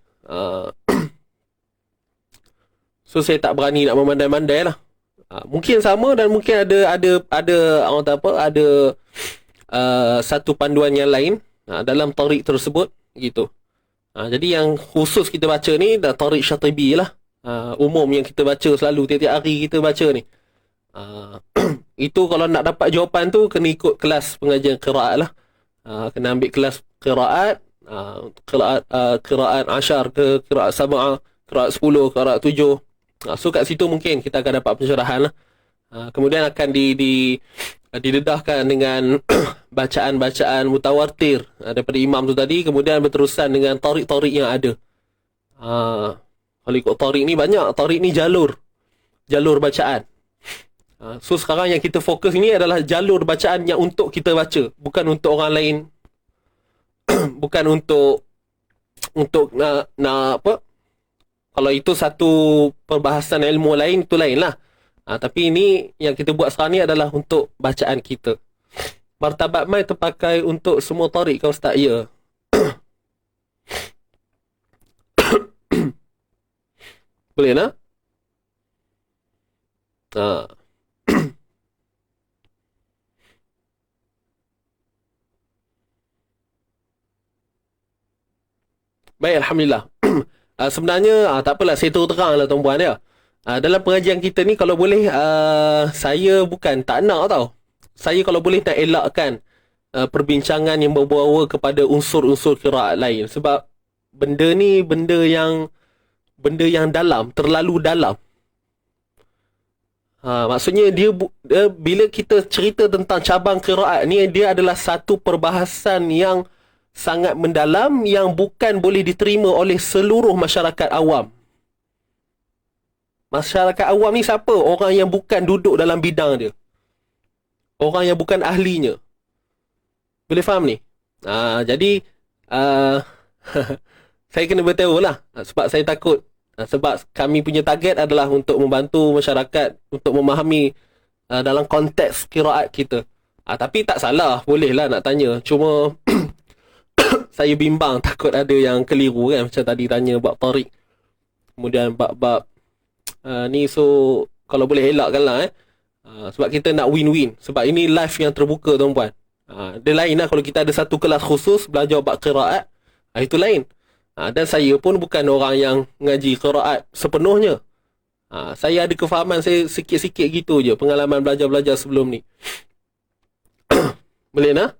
[SPEAKER 2] So saya tak berani nak memandai-mandai lah. Mungkin sama dan mungkin ada orang kata apa, ada satu panduan yang lain dalam tariq tersebut gitu. Jadi yang khusus kita baca ni dah tariq Syatibi lah. Umum yang kita baca selalu tiap-tiap hari kita baca ni. Itu kalau nak dapat jawapan tu kena ikut kelas pengajian qiraat lah. Kena ambil kelas qiraat, qiraat asyar ke qiraat sab'ah, qiraat 10, qiraat 7. So kat situ mungkin kita akan dapat pencerahan lah. Kemudian akan didedahkan dengan bacaan-bacaan mutawatir daripada imam tu tadi, kemudian berterusan dengan tariq-tariq yang ada. Kalau ikut tariq ni banyak, tariq ni jalur bacaan. So sekarang yang kita fokus ni adalah jalur bacaan yang untuk kita baca, bukan untuk orang lain. Bukan untuk nak apa? Kalau itu satu perbahasan ilmu lain, itu lain lah. Tapi ini yang kita buat sekarang ni adalah untuk bacaan kita. Martabat mai terpakai untuk semua tariq ke Ustaz? Ya. Boleh nak? Baik, Alhamdulillah. Sebenarnya tak apalah, saya terus terang lah tuan-puan ya. Dalam pengajian kita ni kalau boleh saya bukan tak nak tau. Saya kalau boleh nak elakkan perbincangan yang membawa kepada unsur-unsur qiraat lain, sebab benda ni benda yang dalam, terlalu dalam. Maksudnya dia bila kita cerita tentang cabang qiraat ni, dia adalah satu perbahasan yang sangat mendalam yang bukan boleh diterima oleh seluruh masyarakat awam. Masyarakat awam ni siapa? Orang yang bukan duduk dalam bidang dia. Orang yang bukan ahlinya. Boleh faham ni? Jadi saya kena beritahu lah. Sebab saya takut. Sebab kami punya target adalah untuk membantu masyarakat untuk memahami dalam konteks qiraat kita. Tapi tak salah, bolehlah nak tanya. Cuma saya bimbang takut ada yang keliru kan. Macam tadi tanya bab tariq, kemudian bab ni. So kalau boleh elakkan lah sebab kita nak win-win. Sebab ini live yang terbuka tuan-puan. Dia lain lah kalau kita ada satu kelas khusus belajar bab qiraat, itu lain. Dan saya pun bukan orang yang ngaji qiraat sepenuhnya. Saya ada kefahaman saya sikit-sikit gitu je, pengalaman belajar-belajar sebelum ni. Boleh nak?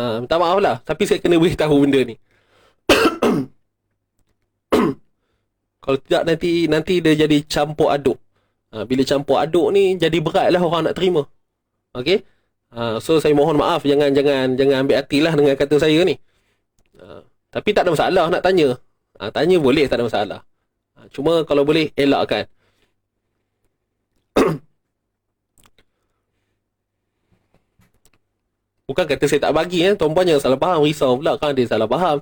[SPEAKER 2] Minta maaf lah, tapi saya kena beritahu benda ni. Kalau tidak nanti dia jadi campur aduk. Bila campur aduk ni jadi berat lah orang nak terima. Okey? So saya mohon maaf, jangan ambil hatilah dengan kata saya ni. Tapi tak ada masalah nak tanya. Tanya boleh, tak ada masalah. Cuma kalau boleh elakkan. Bukan kata saya tak bagi tuan-puan jangan salah faham, risau pula kan dia salah faham.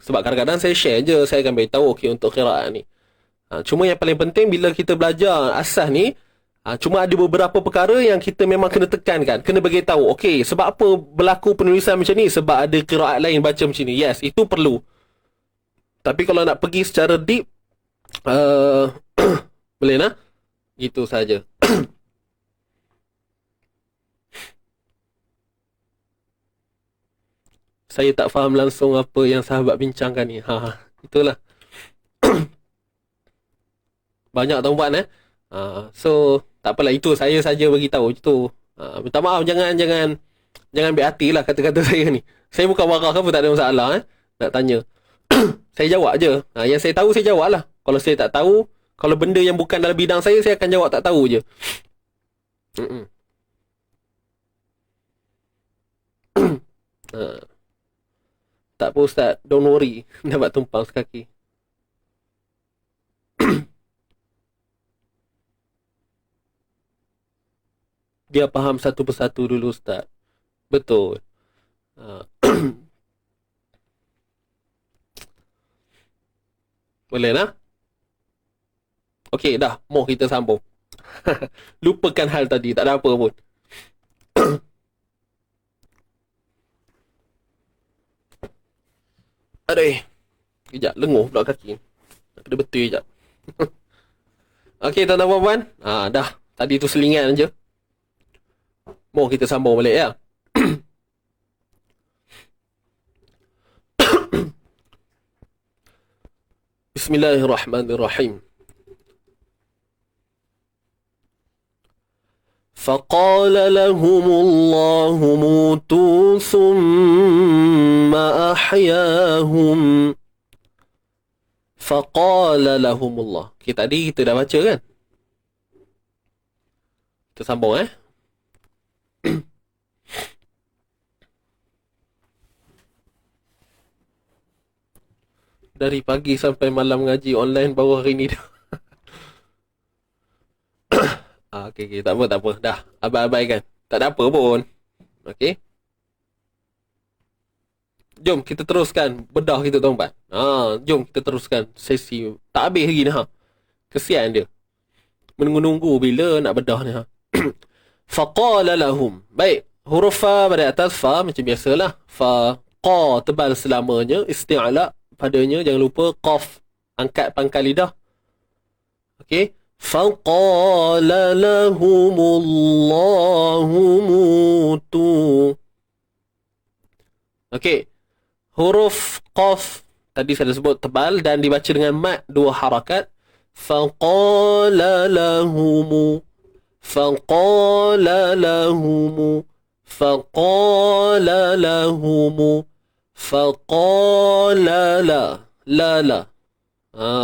[SPEAKER 2] Sebab kadang-kadang saya share je, saya akan beritahu okey untuk qiraat ni. Cuma yang paling penting bila kita belajar asas ni, Cuma ada beberapa perkara yang kita memang kena tekankan, kena bagi tahu. Okey, sebab apa berlaku penulisan macam ni? Sebab ada qiraat lain baca macam ni. Yes, itu perlu. Tapi kalau nak pergi secara deep, boleh nah? Itu saja. Saya tak faham langsung apa yang sahabat bincangkan ni. Itulah. Banyak tuan-puan So, tak apalah, itu saya saja bagi tahu itu. Minta maaf, jangan ambil hati lah kata-kata saya ni. Saya bukan marah apa, tak ada masalah nak tanya. Saya jawab je. Yang saya tahu saya jawab lah. Kalau saya tak tahu, kalau benda yang bukan dalam bidang saya akan jawab tak tahu je. Tak apa Ustaz, don't worry. Dapat tumpang sekaki. Dia faham satu persatu dulu Ustaz. Betul. Boleh lah? Okey, dah. Mau kita sambung. Lupakan hal tadi. Tak ada apa pun. Aduh. Sekejap. Lenguh pula kaki. Nak kena betul sekejap. Okey, tuan-tuan dan puan. Dah. Tadi tu selingan je. Mau kita sambung balik ya. Bismillahirrahmanirrahim. فقال لهم الله موتوا ثم أحياهم. فقال لهم الله. Tadi kita dah baca kan? Kita sambung Dari pagi sampai malam ngaji online baru hari ni dah. Okey, tak apa. Dah, abai-abaikan. Tak ada apa pun. Okey. Jom kita teruskan bedah kita tuan-tuan. Jom kita teruskan sesi. Tak habis lagi dah. Kesian dia. Menunggu-nunggu bila nak bedah ni Faqala lahum. Baik, huruf fa pada atas fa macam biasalah. Fa, qa tebal selamanya, isti'la padanya, jangan lupa qaf angkat pangkal lidah. Okey. Faqala lahumullahu mutu. Okey. Huruf qaf tadi saya sebut tebal dan dibaca dengan mat dua harakat. Faqala lahumu. Faqala lahumu. Faqala lahumu. Faqala la.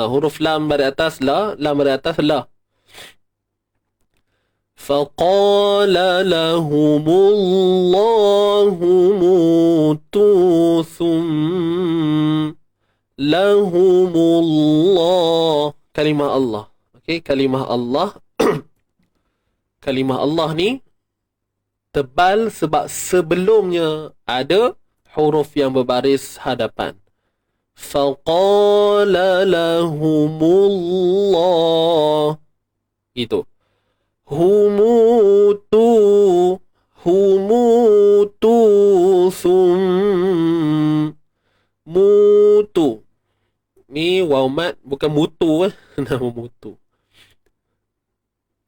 [SPEAKER 2] Huruf lam dari atas la, lam dari atas la. Faqala lahumullahu mutu lahumullah. Kalimah Allah. Okey, kalimah Allah. Kalimah Allah ni tebal sebab sebelumnya ada huruf yang berbaris hadapan. Faqala lahumullah. Itu. Humutu mutu. Ni waw mat bukan mutu nama mutu.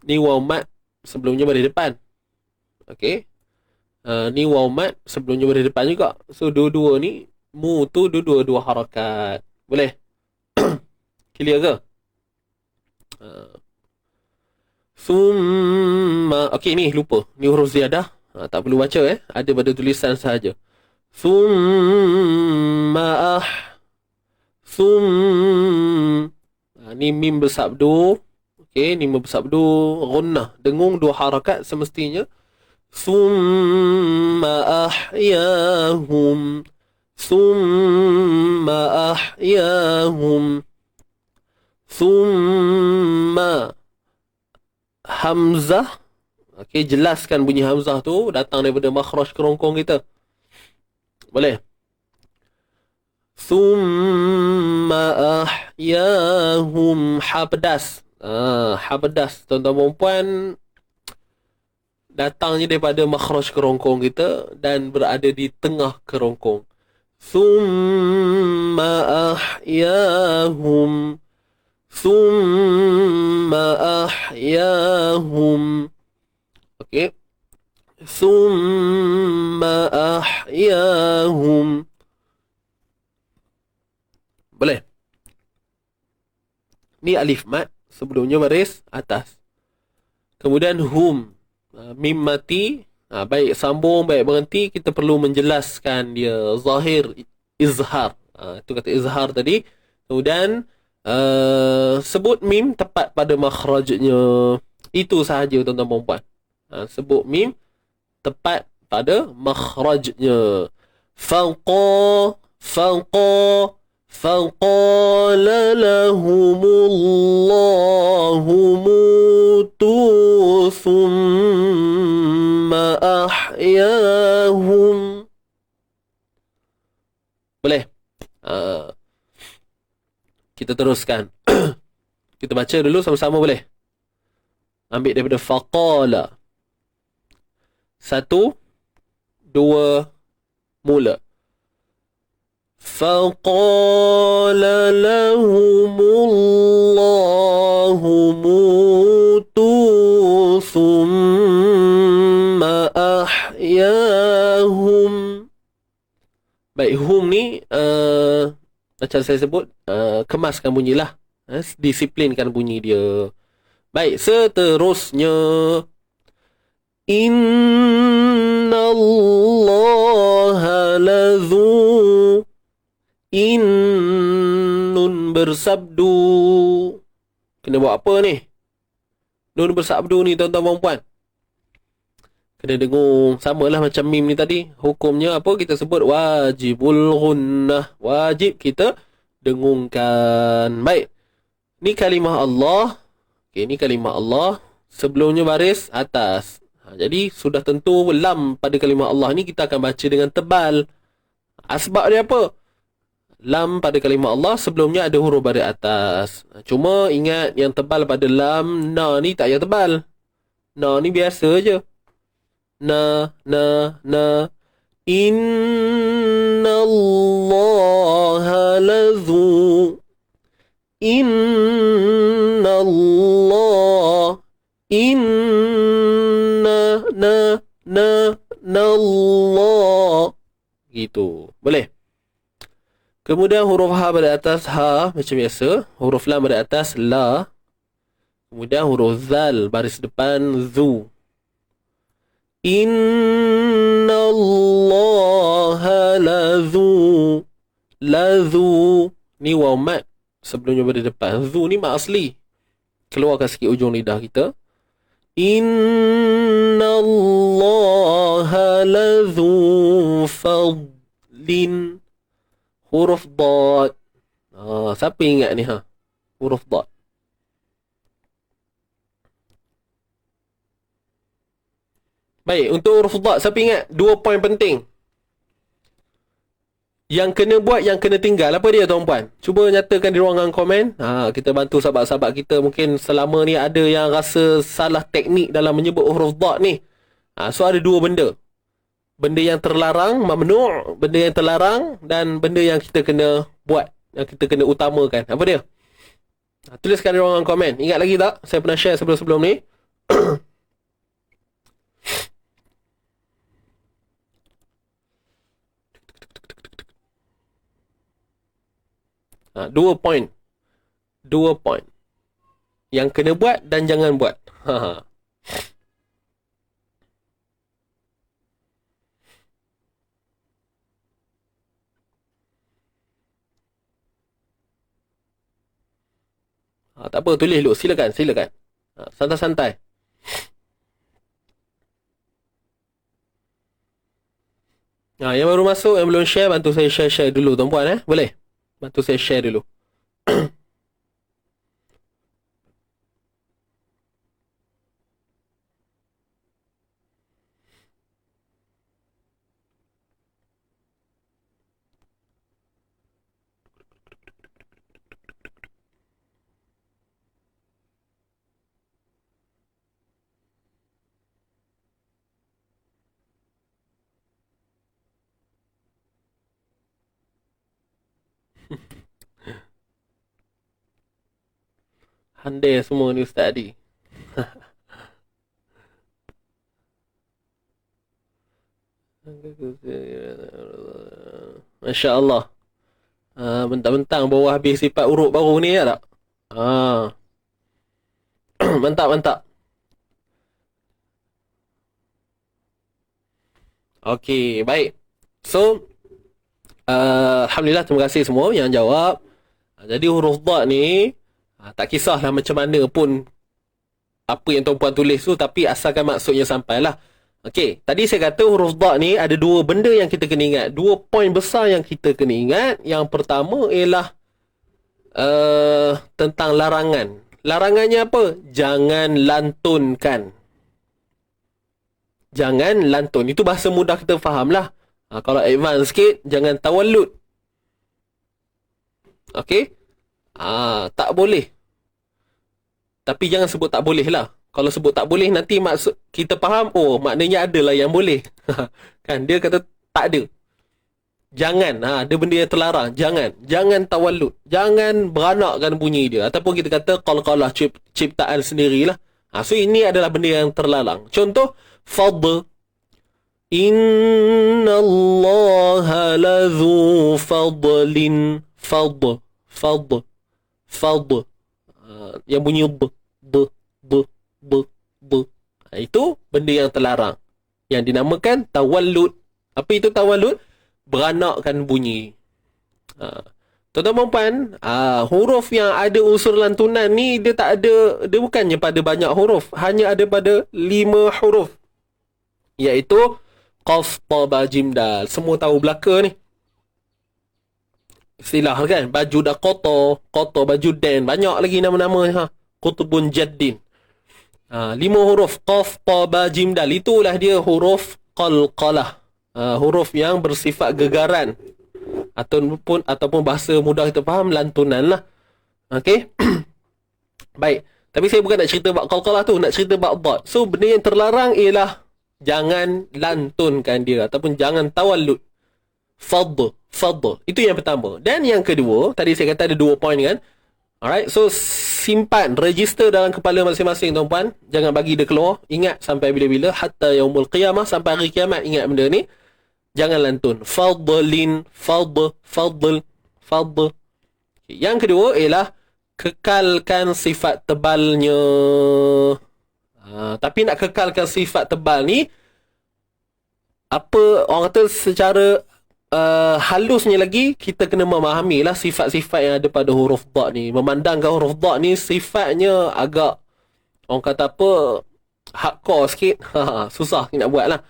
[SPEAKER 2] Ni waw mat sebelumnya baris depan. Okey. Ni waw mat sebelumnya baris depan juga. So dua-dua ni mutu dua harakat. Boleh? Clear ke? Summa. Okey, ni lupa. Ni huruf ziyadah. Tak perlu baca ada pada tulisan sahaja. Summa ni mim bersabdu. Okey, ni mim bersabdu gunnah, dengung dua harakat semestinya. Summa ahyahum. Summa ahyahum. Summa hamzah. Okey, jelaskan bunyi hamzah tu datang daripada makhraj kerongkong kita. Boleh? Summa ahyahum. Ha pedas. Ha pedas. Tuan-tuan dan puan, datangnya daripada makhraj kerongkong kita dan berada di tengah kerongkong. Thumma ahyahum. Thumma ahyahum. Okey. Thumma ahyahum. Boleh? Ni alif mat, sebelumnya baris atas. Kemudian hum, mim mati. Baik sambung, baik berhenti, kita perlu menjelaskan dia. Zahir, izhar. Itu kata izhar tadi. Kemudian sebut mim tepat pada makhrajnya. Itu sahaja tuan-tuan dan puan. Sebut mim tepat pada makhrajnya. Fawqa, fawqa. فقال لهم الله موتوا ثم أحياهم. Boleh? Kita teruskan. Kita baca dulu sama-sama, boleh? Ambil daripada faqala. 1, 2, mula. فقال لهم الله موتوا ثم أحياهم. Baik, hum ni macam saya sebut, kemaskan bunyilah, disiplinkan bunyi dia. Baik, seterusnya Innallaha ladzu. Nun bersabdu. Kena buat apa ni? Nun bersabdu ni tuan-tuan dan puan. Kena dengung. Samalah macam mim ni tadi. Hukumnya apa? Kita sebut wajibul ghunnah. Wajib kita dengungkan. Baik. Ni kalimah Allah. Okay, ni kalimah Allah. Sebelumnya baris atas. Jadi sudah tentu lam pada kalimah Allah ni kita akan baca dengan tebal. Sebab dia apa? Lam pada kalimah Allah sebelumnya ada huruf baris atas. Cuma ingat yang tebal pada lam, na ni tak payah tebal. Na ni biasa je. Na. Innallaha ladzu. Innallah. Allah. Gitu. Boleh? Kemudian huruf ha pada atas ha macam biasa. Huruf lam pada atas la. Kemudian huruf zal baris depan zu. Innallaha ladzu. Ladzu ni waw mat sebelumnya pada depan. Zu ni mat asli. Keluarkan sikit ujung lidah kita. Innallaha ladzu fadlin. Huruf dad. Siapa ingat ni ha? Huruf dad. Baik, untuk huruf dad siapa ingat? 2 poin penting. Yang kena buat, yang kena tinggal. Apa dia tuan-puan? Cuba nyatakan di ruangan komen. Kita bantu sahabat-sahabat kita. Mungkin selama ni ada yang rasa salah teknik dalam menyebut huruf dad ni. So ada 2 benda. Benda yang terlarang, mamnu', benda yang terlarang dan benda yang kita kena buat, yang kita kena utamakan. Apa dia? Tuliskan di ruangan komen. Ingat lagi tak? Saya pernah share sebelum-sebelum ni. 2 poin. 2 poin. Yang kena buat dan jangan buat. Tak apa, tulis dulu. Silakan. Santai-santai. Yang baru masuk, yang belum share, bantu saya share dulu tuan-puan. Boleh? Bantu saya share dulu. Handai semua ni Ustaz Adi. Masya Allah. Bentang-bentang baru habis sifat urut baru ni ya tak? Mantap, mantap. Okey, baik. So, Alhamdulillah, terima kasih semua yang jawab. Jadi huruf dad ni, tak kisahlah macam mana pun apa yang tuan-puan tulis tu, tapi asalkan maksudnya sampailah. Okey, tadi saya kata huruf dad ni ada dua benda yang kita kena ingat. Dua poin besar yang kita kena ingat. Yang pertama ialah tentang larangan. Larangannya apa? Jangan lantunkan. Jangan lantun. Itu bahasa mudah kita faham lah. Kalau advance sikit, jangan tawallud. Okey? Tak boleh. Tapi jangan sebut tak boleh lah. Kalau sebut tak boleh, nanti maksud kita faham, oh, maknanya adalah yang boleh. Kan? Dia kata tak ada. Jangan. Ada benda yang terlarang. Jangan tawallud. Jangan beranakkan bunyi dia. Ataupun kita kata qalqalah, ciptaan sendirilah. So ini adalah benda yang terlarang. Contoh, fadl. Inna Allah lazu fadlin. Fadl. Yang bunyi b. Itu benda yang terlarang, yang dinamakan tawallud. Apa itu tawallud? Beranakkan bunyi. Tuan-tuan puan, huruf yang ada unsur lantunan ni, dia tak ada, dia bukannya pada banyak huruf, hanya ada pada 5 huruf, iaitu qaf, ta, ba, jim, dal. Semua tahu belaka ni istilah kan. Baju dah kotor, baju dan banyak lagi nama-nama. Qutbun jaddin. 5 huruf qaf, ta, ba, jim, dal. Itulah dia huruf qalqalah. Huruf yang bersifat gegaran, ataupun bahasa mudah kita faham, lantunan lah. Okey. Baik. Tapi saya bukan nak cerita bab qalqalah tu, nak cerita bab dad. So benda yang terlarang ialah jangan lantunkan dia, ataupun jangan tawallud. Fadl. Itu yang pertama. Dan yang kedua, tadi saya kata ada 2 poin kan. Alright, so simpan, register dalam kepala masing-masing tuan-puan. Jangan bagi dia keluar. Ingat sampai bila-bila. Hatta yaumul qiyamah, sampai hari kiamat ingat benda ni. Jangan lantun. Fadlin, fadl. Yang kedua ialah kekalkan sifat tebalnya. Tapi nak kekalkan sifat tebal ni, apa orang kata secara halusnya lagi, kita kena memahami lah sifat-sifat yang ada pada huruf dad ni. Memandangkan huruf dad ni sifatnya agak, orang kata apa, hardcore sikit. Susah nak buat lah.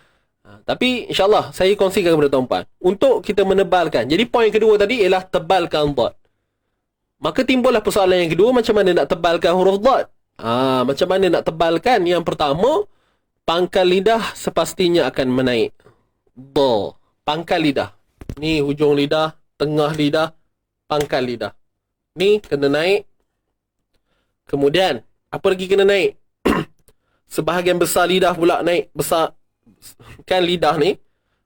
[SPEAKER 2] Tapi insyaAllah saya kongsikan kepada tuan-tuan untuk kita menebalkan. Jadi poin kedua tadi ialah tebalkan dad. Maka timbullah persoalan yang kedua, macam mana nak tebalkan huruf dad? Macam mana nak tebalkan? Yang pertama, pangkal lidah sepastinya akan menaik. Da. Pangkal lidah. Ni hujung lidah, tengah lidah, pangkal lidah. Ni kena naik. Kemudian, apa lagi kena naik? Sebahagian besar lidah pula naik. Besar kan lidah ni,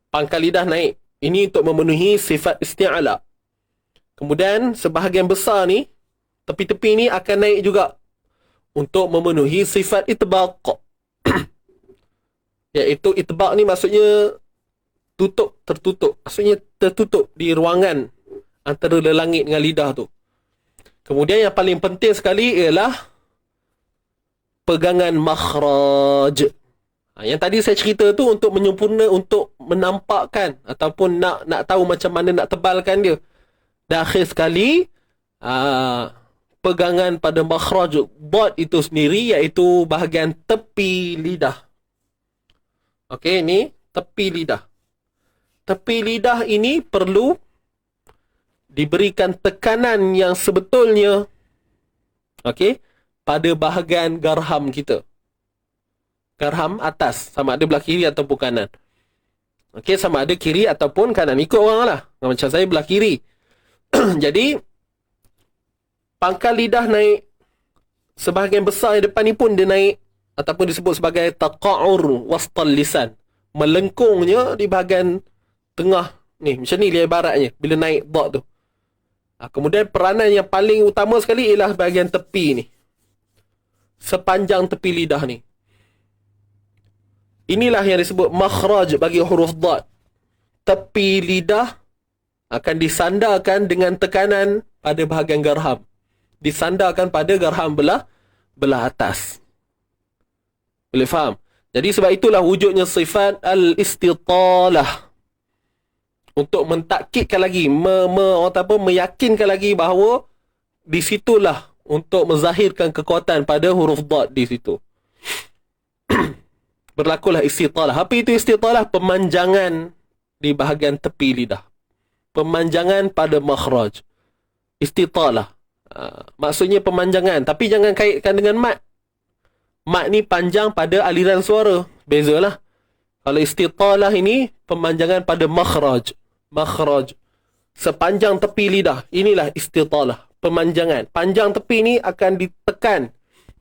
[SPEAKER 2] pangkal lidah naik. Ini untuk memenuhi sifat isti'ala. Kemudian, sebahagian besar ni, tepi-tepi ni akan naik juga untuk memenuhi sifat itbaq. Iaitu itbaq ni maksudnya tutup, tertutup. Maksudnya tertutup di ruangan antara langit dengan lidah tu. Kemudian yang paling penting sekali ialah pegangan makhraj. Yang tadi saya cerita tu untuk menyempurna, untuk menampakkan ataupun nak tahu macam mana nak tebalkan dia. Dan akhir sekali, pegangan pada makhraj dad itu sendiri, iaitu bahagian tepi lidah. Okey, ni tepi lidah. Tepi lidah ini perlu diberikan tekanan yang sebetulnya, okey, pada bahagian garham kita. Garham atas, sama ada belah kiri ataupun kanan. Okey, sama ada kiri ataupun kanan. Ikut orang lah. Macam saya belah kiri. Jadi, pangkal lidah naik. Sebahagian besar yang depan ni pun dia naik. Ataupun disebut sebagai taqa'ur wastal lisan. Melengkungnya di bahagian tengah ni. Macam ni dia ibaratnya bila naik dad tu. Kemudian peranan yang paling utama sekali ialah bahagian tepi ni. Sepanjang tepi lidah ni. Inilah yang disebut makhraj bagi huruf dad. Tepi lidah akan disandarkan dengan tekanan pada bahagian garham. Disandarkan pada garham belah atas. Boleh faham? Jadi sebab itulah wujudnya sifat al-istitalah. Untuk mentakkidkan lagi, meyakinkan lagi bahawa di situlah untuk menzahirkan kekuatan pada huruf dad di situ. Berlakulah istitalah. Apa itu istitalah? Pemanjangan di bahagian tepi lidah. Pemanjangan pada makhraj. Istitalah. Maksudnya pemanjangan. Tapi jangan kaitkan dengan mat. Mat ni panjang pada aliran suara. Bezalah. Kalau istitalah ini, pemanjangan pada makhraj. Makhraj. Sepanjang tepi lidah. Inilah istitalah. Pemanjangan. Panjang tepi ni akan ditekan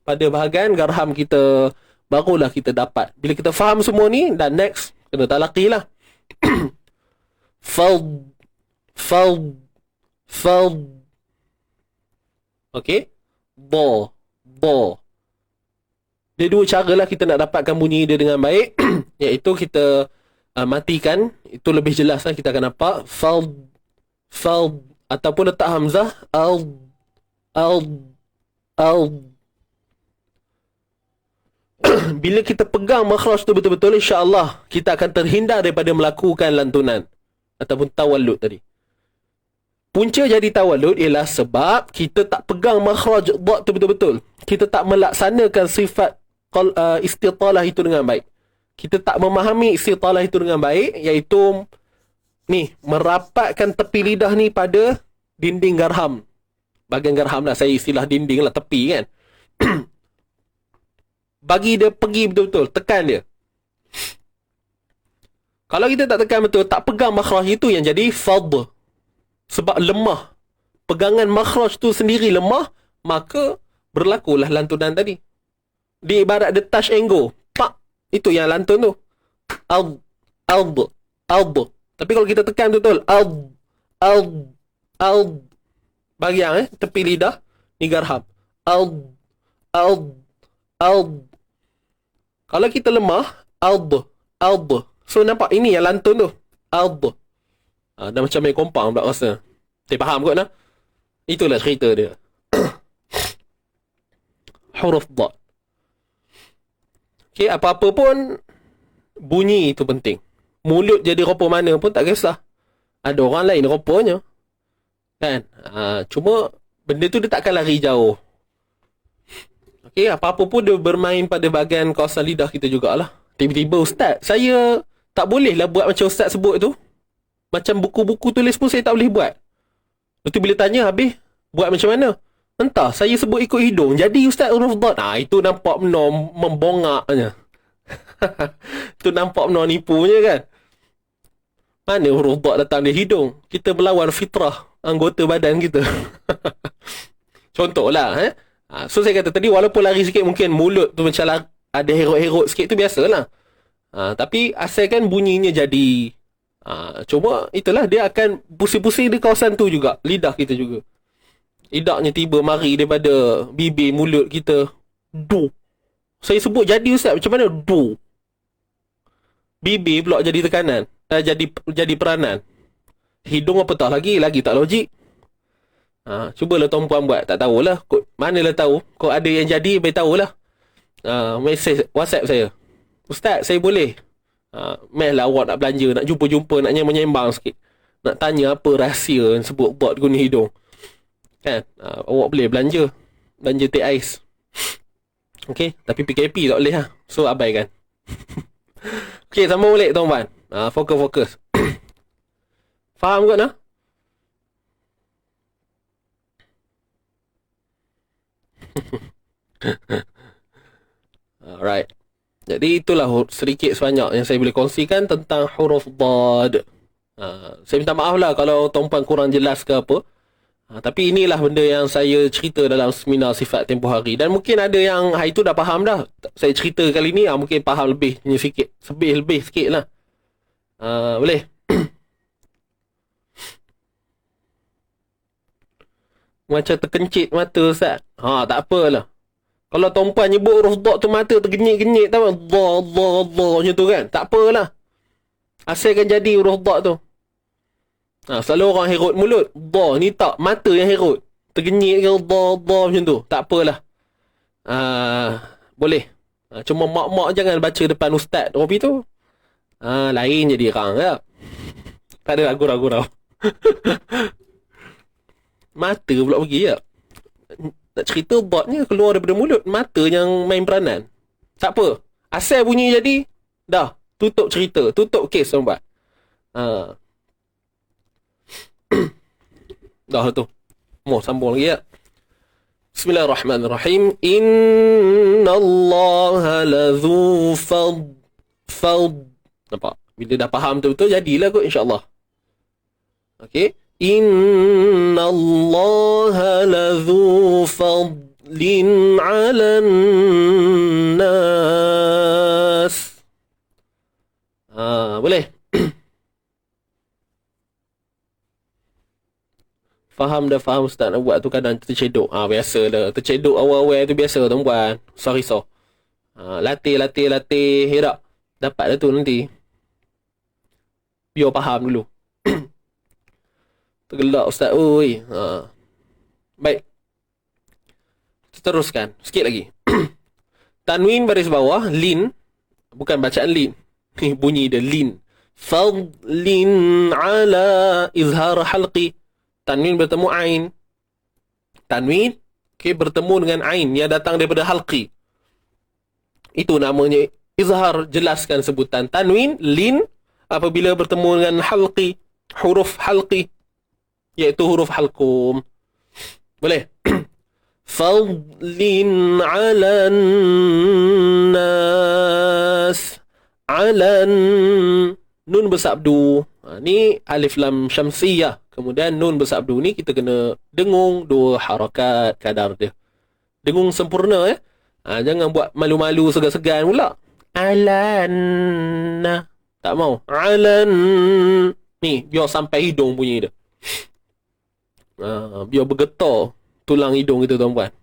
[SPEAKER 2] pada bahagian garham kita. Barulah kita dapat. Bila kita faham semua ni, dan next, kena talaqi lah. Fald. Fald. Fald. Okey? Bo. Bo. Dia dua cara lah kita nak dapatkan bunyi dia dengan baik. Iaitu kita matikan. Itu lebih jelas lah. Kita akan nampak. Fald. Fald. Ataupun letak hamzah. Ald. Ald. Ald. Bila kita pegang makhraj tu betul-betul, insya-Allah kita akan terhindar daripada melakukan lantunan ataupun tawallud tadi. Punca jadi tawallud ialah sebab kita tak pegang makhraj dad tu betul-betul. Kita tak melaksanakan sifat istitalah itu dengan baik. Kita tak memahami istitalah itu dengan baik, iaitu ni, merapatkan tepi lidah ni pada dinding garham. Bahagian garham lah, saya istilah dinding lah, tepi kan. Bagi dia pergi betul-betul, tekan dia. Kalau kita tak tekan betul, tak pegang makhraj itu yang jadi fadh. Sebab lemah. Pegangan makhraj tu sendiri lemah, maka berlakulah lantunan tadi. Dia ibarat dia touch and go. Pak, itu yang lantun tu. Ald, ald, ald. Tapi kalau kita tekan betul-betul, ald, ald, ald. Bahagian tepi lidah, ni garham. Ald, ald, ald. Kalau kita lemah, ald, ald. So nampak ini yang lantun tu. Ald. Dah macam main kompang pula rasa. Saya faham kot lah. Itulah cerita dia. Huruf dad. Okay, apa-apa pun bunyi itu penting. Mulut jadi rupa mana pun tak kisah. Ada orang lain rupanya. Kan? Cuma benda tu dia takkan lari jauh. Okay, apa-apa pun dia bermain pada bahagian kawasan lidah kita jugalah. Tiba-tiba ustaz, saya tak boleh lah buat macam ustaz sebut tu. Macam buku-buku tulis pun saya tak boleh buat. Lepas tu bila tanya habis, buat macam mana? Entah, saya sebut ikut hidung. Jadi ustaz huruf dad. Itu nampak benar membongaknya. Itu nampak benar nipunya kan. Mana huruf dad datang dari hidung? Kita melawan fitrah anggota badan kita. Contohlah. So saya kata tadi, walaupun lari sikit mungkin mulut tu macam ada herok-herok sikit tu biasalah. Tapi asalkan bunyinya jadi. Cuma itulah, dia akan pusing-pusing di kawasan tu juga. Lidah kita juga. Lidahnya tiba mari daripada bibir mulut kita. Du. Saya sebut jadi ustaz, macam mana du? Bibir pula jadi tekanan. Jadi peranan. Hidung apa tak lagi tak logik. Cubalah tuan-puan buat. Tak tahulah. Manalah tahu. Kau ada yang jadi, beritahulah. Mesej WhatsApp saya. Ustaz, saya boleh? Mehlah awak nak belanja, nak jumpa-jumpa, nak menyembang sikit. Nak tanya apa rahsia yang sebut dad guna hidung. Kan? Awak boleh belanja teh ais. Okey, tapi PKP tak boleh lah. So abaikan. Okey, sambung balik tuan-tuan. Fokus. Faham kot nah? Alright. Jadi itulah sedikit sebanyak yang saya boleh kongsikan tentang huruf dad. Saya minta maaf lah kalau tuan-puan kurang jelas ke apa. Tapi inilah benda yang saya cerita dalam seminar sifat tempoh hari. Dan mungkin ada yang hari tu dah faham dah. Saya cerita kali ni mungkin faham lebih sikit. Lebih sikit lah. Boleh? Macam terkencit mata Ustaz. Tak apalah. Kalau tuan-puan nyebut huruf dha tu mata tergenyit-genyit tau. Allah, Allah, Allah macam tu kan. Tak apalah. Asalkan jadi huruf dha tu. Selalu orang herut mulut. Dha ni tak. Mata yang herut. Tergenyit ke dha, dha macam tu. Tak apalah. Boleh. Cuma mak-mak jangan baca depan ustaz Robi tu. Lain jadi orang tak? Tak ada gurau-gurau. Mata pula pergi tak? Nak cerita botnya keluar daripada mulut. Mata yang main peranan. Tak apa. Asal bunyi jadi, dah. Tutup cerita. Tutup kes tuan-tuan. Dah tu. Mau sambung lagi tak? Bismillahirrahmanirrahim. Innallaha ladzu fadl. Nampak? Bila dah faham betul-betul, jadilah kot insyaAllah. Okey. Innallaha ladzu fadlin 'alan nas. Boleh? Faham dah faham ustaz nak buat tu kadang tercedok. Biasa dah. Tercedok awal-awal tu biasa tuan-puan. Sorry. Latih. Ya tak? Dapat dah tu nanti. Biar faham dulu. Tergelak ustaz. Oi. Baik. Teruskan. Sikit lagi. Tanwin baris bawah. Lin. Bukan bacaan lin. Bunyi dia lin. Fadlin ala izhar halqi. Tanwin bertemu ain. Tanwin bertemu dengan ain yang datang daripada halqi. Itu namanya izhar. Jelaskan sebutan tanwin, lin apabila bertemu dengan halqi, huruf halqi, iaitu huruf halqum. Boleh? Fadlin 'alan nas. 'Alan nun bersabdu. Ni alif lam syamsiyah. Kemudian nun bersabdu ni kita kena dengung 2 harakat kadar dia. Dengung sempurna jangan buat malu-malu segan-segan pula. Alanna. Tak mau. Alan. Ni biar sampai hidung bunyi dia. Biar bergetar tulang hidung kita tuan-puan.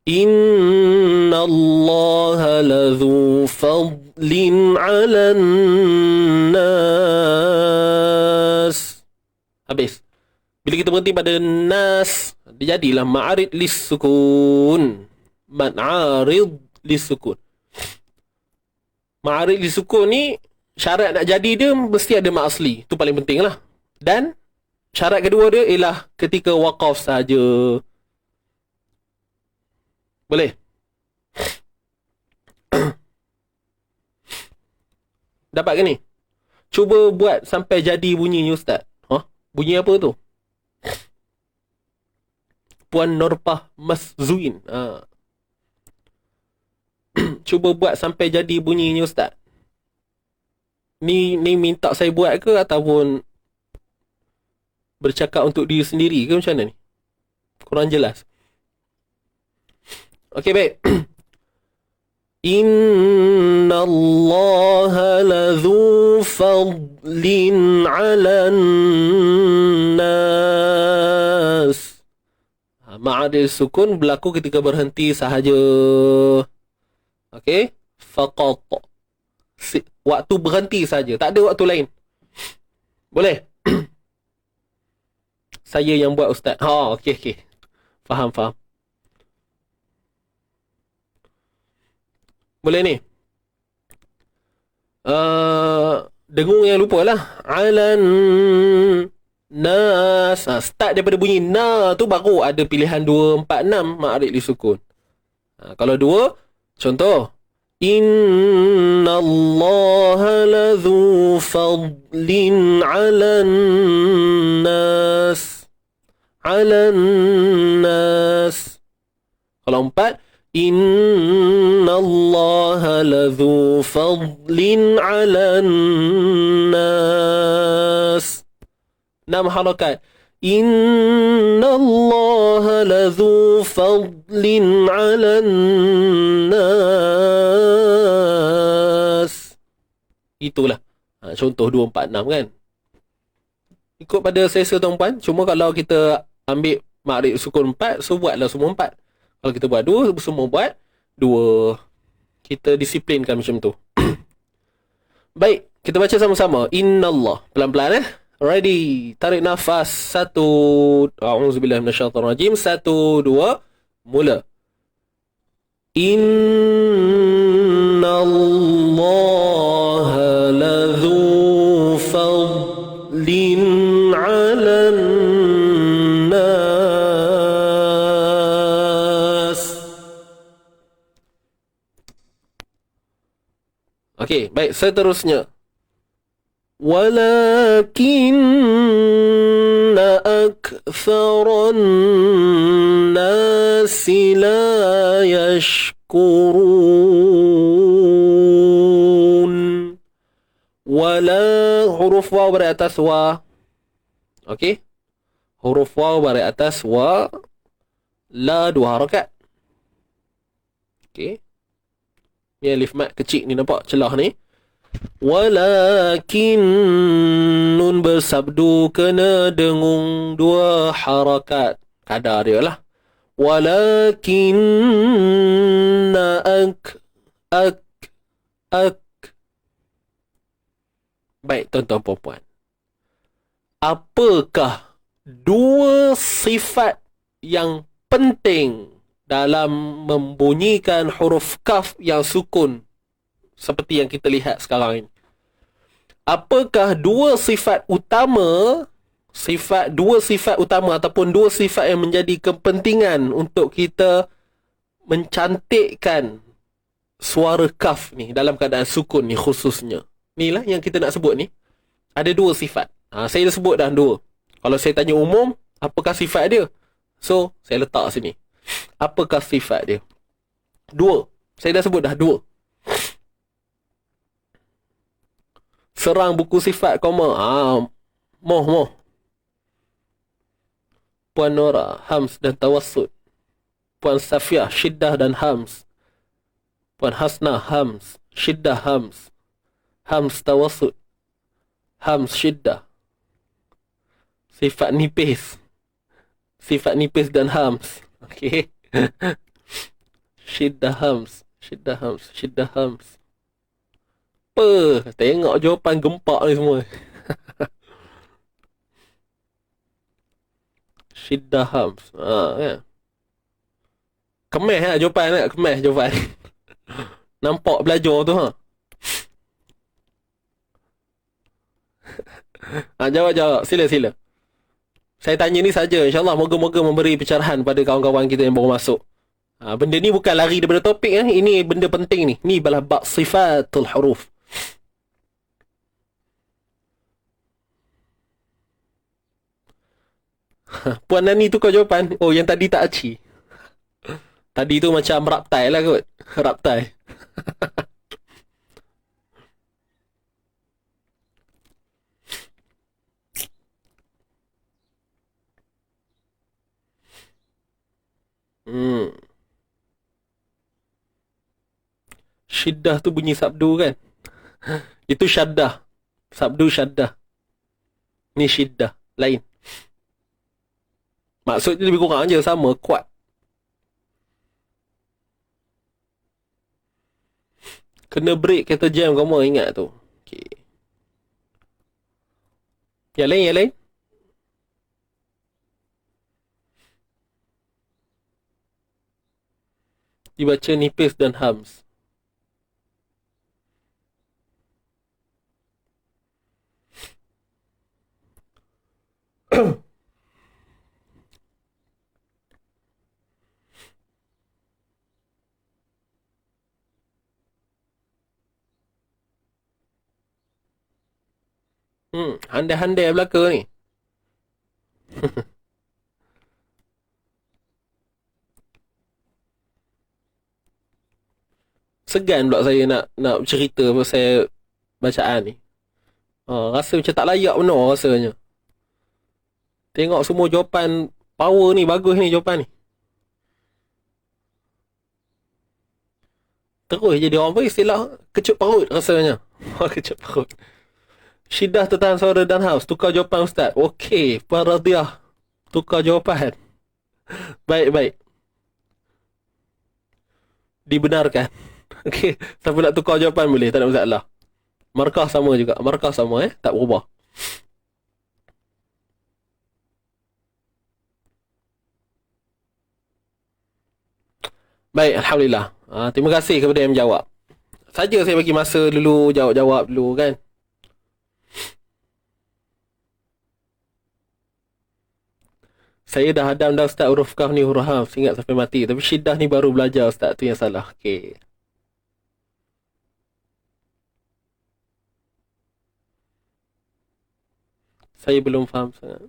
[SPEAKER 2] Inna Allaha ladzu fadlin 'alan nas. Habis. Bila kita berhenti pada nas, dia jadilah ma'arid lis-sukun. Ma'arid lis-sukun. Ma'arid lis-sukun ni syarat nak jadi dia mesti ada mak asli. Itu paling penting lah. Dan syarat kedua dia ialah ketika waqaf saja. Boleh? Dapat ke ni? Cuba buat sampai jadi bunyinya ustaz. Bunyi apa tu? Puan Norpah Maszuin. Cuba buat sampai jadi bunyinya ustaz. Ni minta saya buat ke ataupun bercakap untuk diri sendiri ke macam mana ni? Kurang jelas. Okey, baik. Inna Allaha ladzu fadlin 'alan nas. Ma'adil sukun berlaku ketika berhenti sahaja. Okey? Faqat. Waktu berhenti saja, tak ada waktu lain. Boleh? Saya yang buat ustaz. Okey. Faham. Boleh ni? Dengung yang lupa lah. Alan nas. Start daripada bunyi na tu baru ada pilihan 2, 4, 6 ma'arid li sukun. Kalau 2, contoh. Inna Allaha ladzu fadlin 'alan nas. 'Alan nas. Kalau 4, Inna Allaha ladzu fadlin 'alan nas. 6 harakat. Inna Allaha ladzu fadlin 'alan nas. Itulah. Contoh 2, 4, 6 kan. ikut pada selesa tuan-puan. Cuma kalau kita ambil makrif sukun 4, so buatlah semua 4. Kalau kita buat 2, semua buat 2. Kita disiplinkan macam tu. Baik, kita baca sama-sama. Innallah. Pelan-pelan Ready. Tarik nafas. 1. A'udzubillahi minasyaitonirrajim. 1, 2, mula. Innallaha ladzu fadlin 'alan nas. Okey, baik, seterusnya. Walakinna aktharan nasi la yashkurun. Wala, huruf waw baris atas wa. Okey. Huruf waw baris atas wa. La 2 harakat. Okey. Ni alif mat kecil ni, nampak celah ni. Walakin nun bersabdu kena dengung 2 harakat. Kadar dia lah. Walakinna ak. Baik, tuan-tuan puan-puan. Apakah 2 sifat yang penting dalam membunyikan huruf kaf yang sukun seperti yang kita lihat sekarang ini? Apakah 2 sifat utama, 2 sifat utama ataupun 2 sifat yang menjadi kepentingan untuk kita mencantikkan suara kaf ni dalam keadaan sukun ni khususnya? Inilah yang kita nak sebut ni. Ada 2 sifat. Saya dah sebut dah 2. Kalau saya tanya umum, apakah sifat dia? So, saya letak sini. Apakah sifat dia? 2. Saya dah sebut dah 2. Serang buku sifat koma. Moh. Puan Nora, hams dan tawassut. Puan Safiah, syiddah dan hams. Puan Hasna, hams. Syiddah, hams. Hams tawassut. Hams syiddah. Sifat nipis. Sifat nipis dan hams. Okey. Syiddah hams. Syiddah hams. Syiddah hams. Apa? Tengok jawapan gempak ni semua. Syiddah hams. Ya. Kemeh jawapan. Kemeh jawapan. Nampak belajar tu Jawab. Sila. Saya tanya ni saja. InsyaAllah moga-moga memberi pencerahan pada kawan-kawan kita yang baru masuk. Benda ni bukan lari daripada topik. Ini benda penting ni. Ni adalah bab sifatul huruf. Puan Nani tukar jawapan. Oh, yang tadi tak aci. Tadi tu macam raptai lah kot. Raptai. Syiddah tu bunyi sabdu kan? Itu syaddah. Sabdu syaddah. Ni syiddah. Lain. Maksudnya lebih kurang je sama. Kuat. Kena break kata jam kamu ingat tu. Okay. Yang lain. Dibaca nipis dan hams. Handai-handai belaka ni. Segan pula saya nak cerita pasal bacaan ni. Rasa macam tak layak benar rasanya. Tengok semua jawapan power ni, bagus ni jawapan ni. Terus jadi orang apa istilah kecut perut rasanya. Kecut perut. Syiddah tertahan suara dan haus. Tukar jawapan Ustaz. Okey, Puan Radiah. Tukar jawapan. Baik. Dibenarkan. Okey, siapa nak tukar jawapan boleh, tak ada masalah. Markah sama juga. Markah sama tak berubah. Baik, Alhamdulillah. Terima kasih kepada yang menjawab. Saja saya bagi masa dulu, jawab-jawab dulu kan. Saya dah hadam dah Ustaz, huruf kaf ni huruf ham, ingat sampai mati. Tapi syiddah ni baru belajar Ustaz, tu yang salah. Okey. Saya belum faham sangat.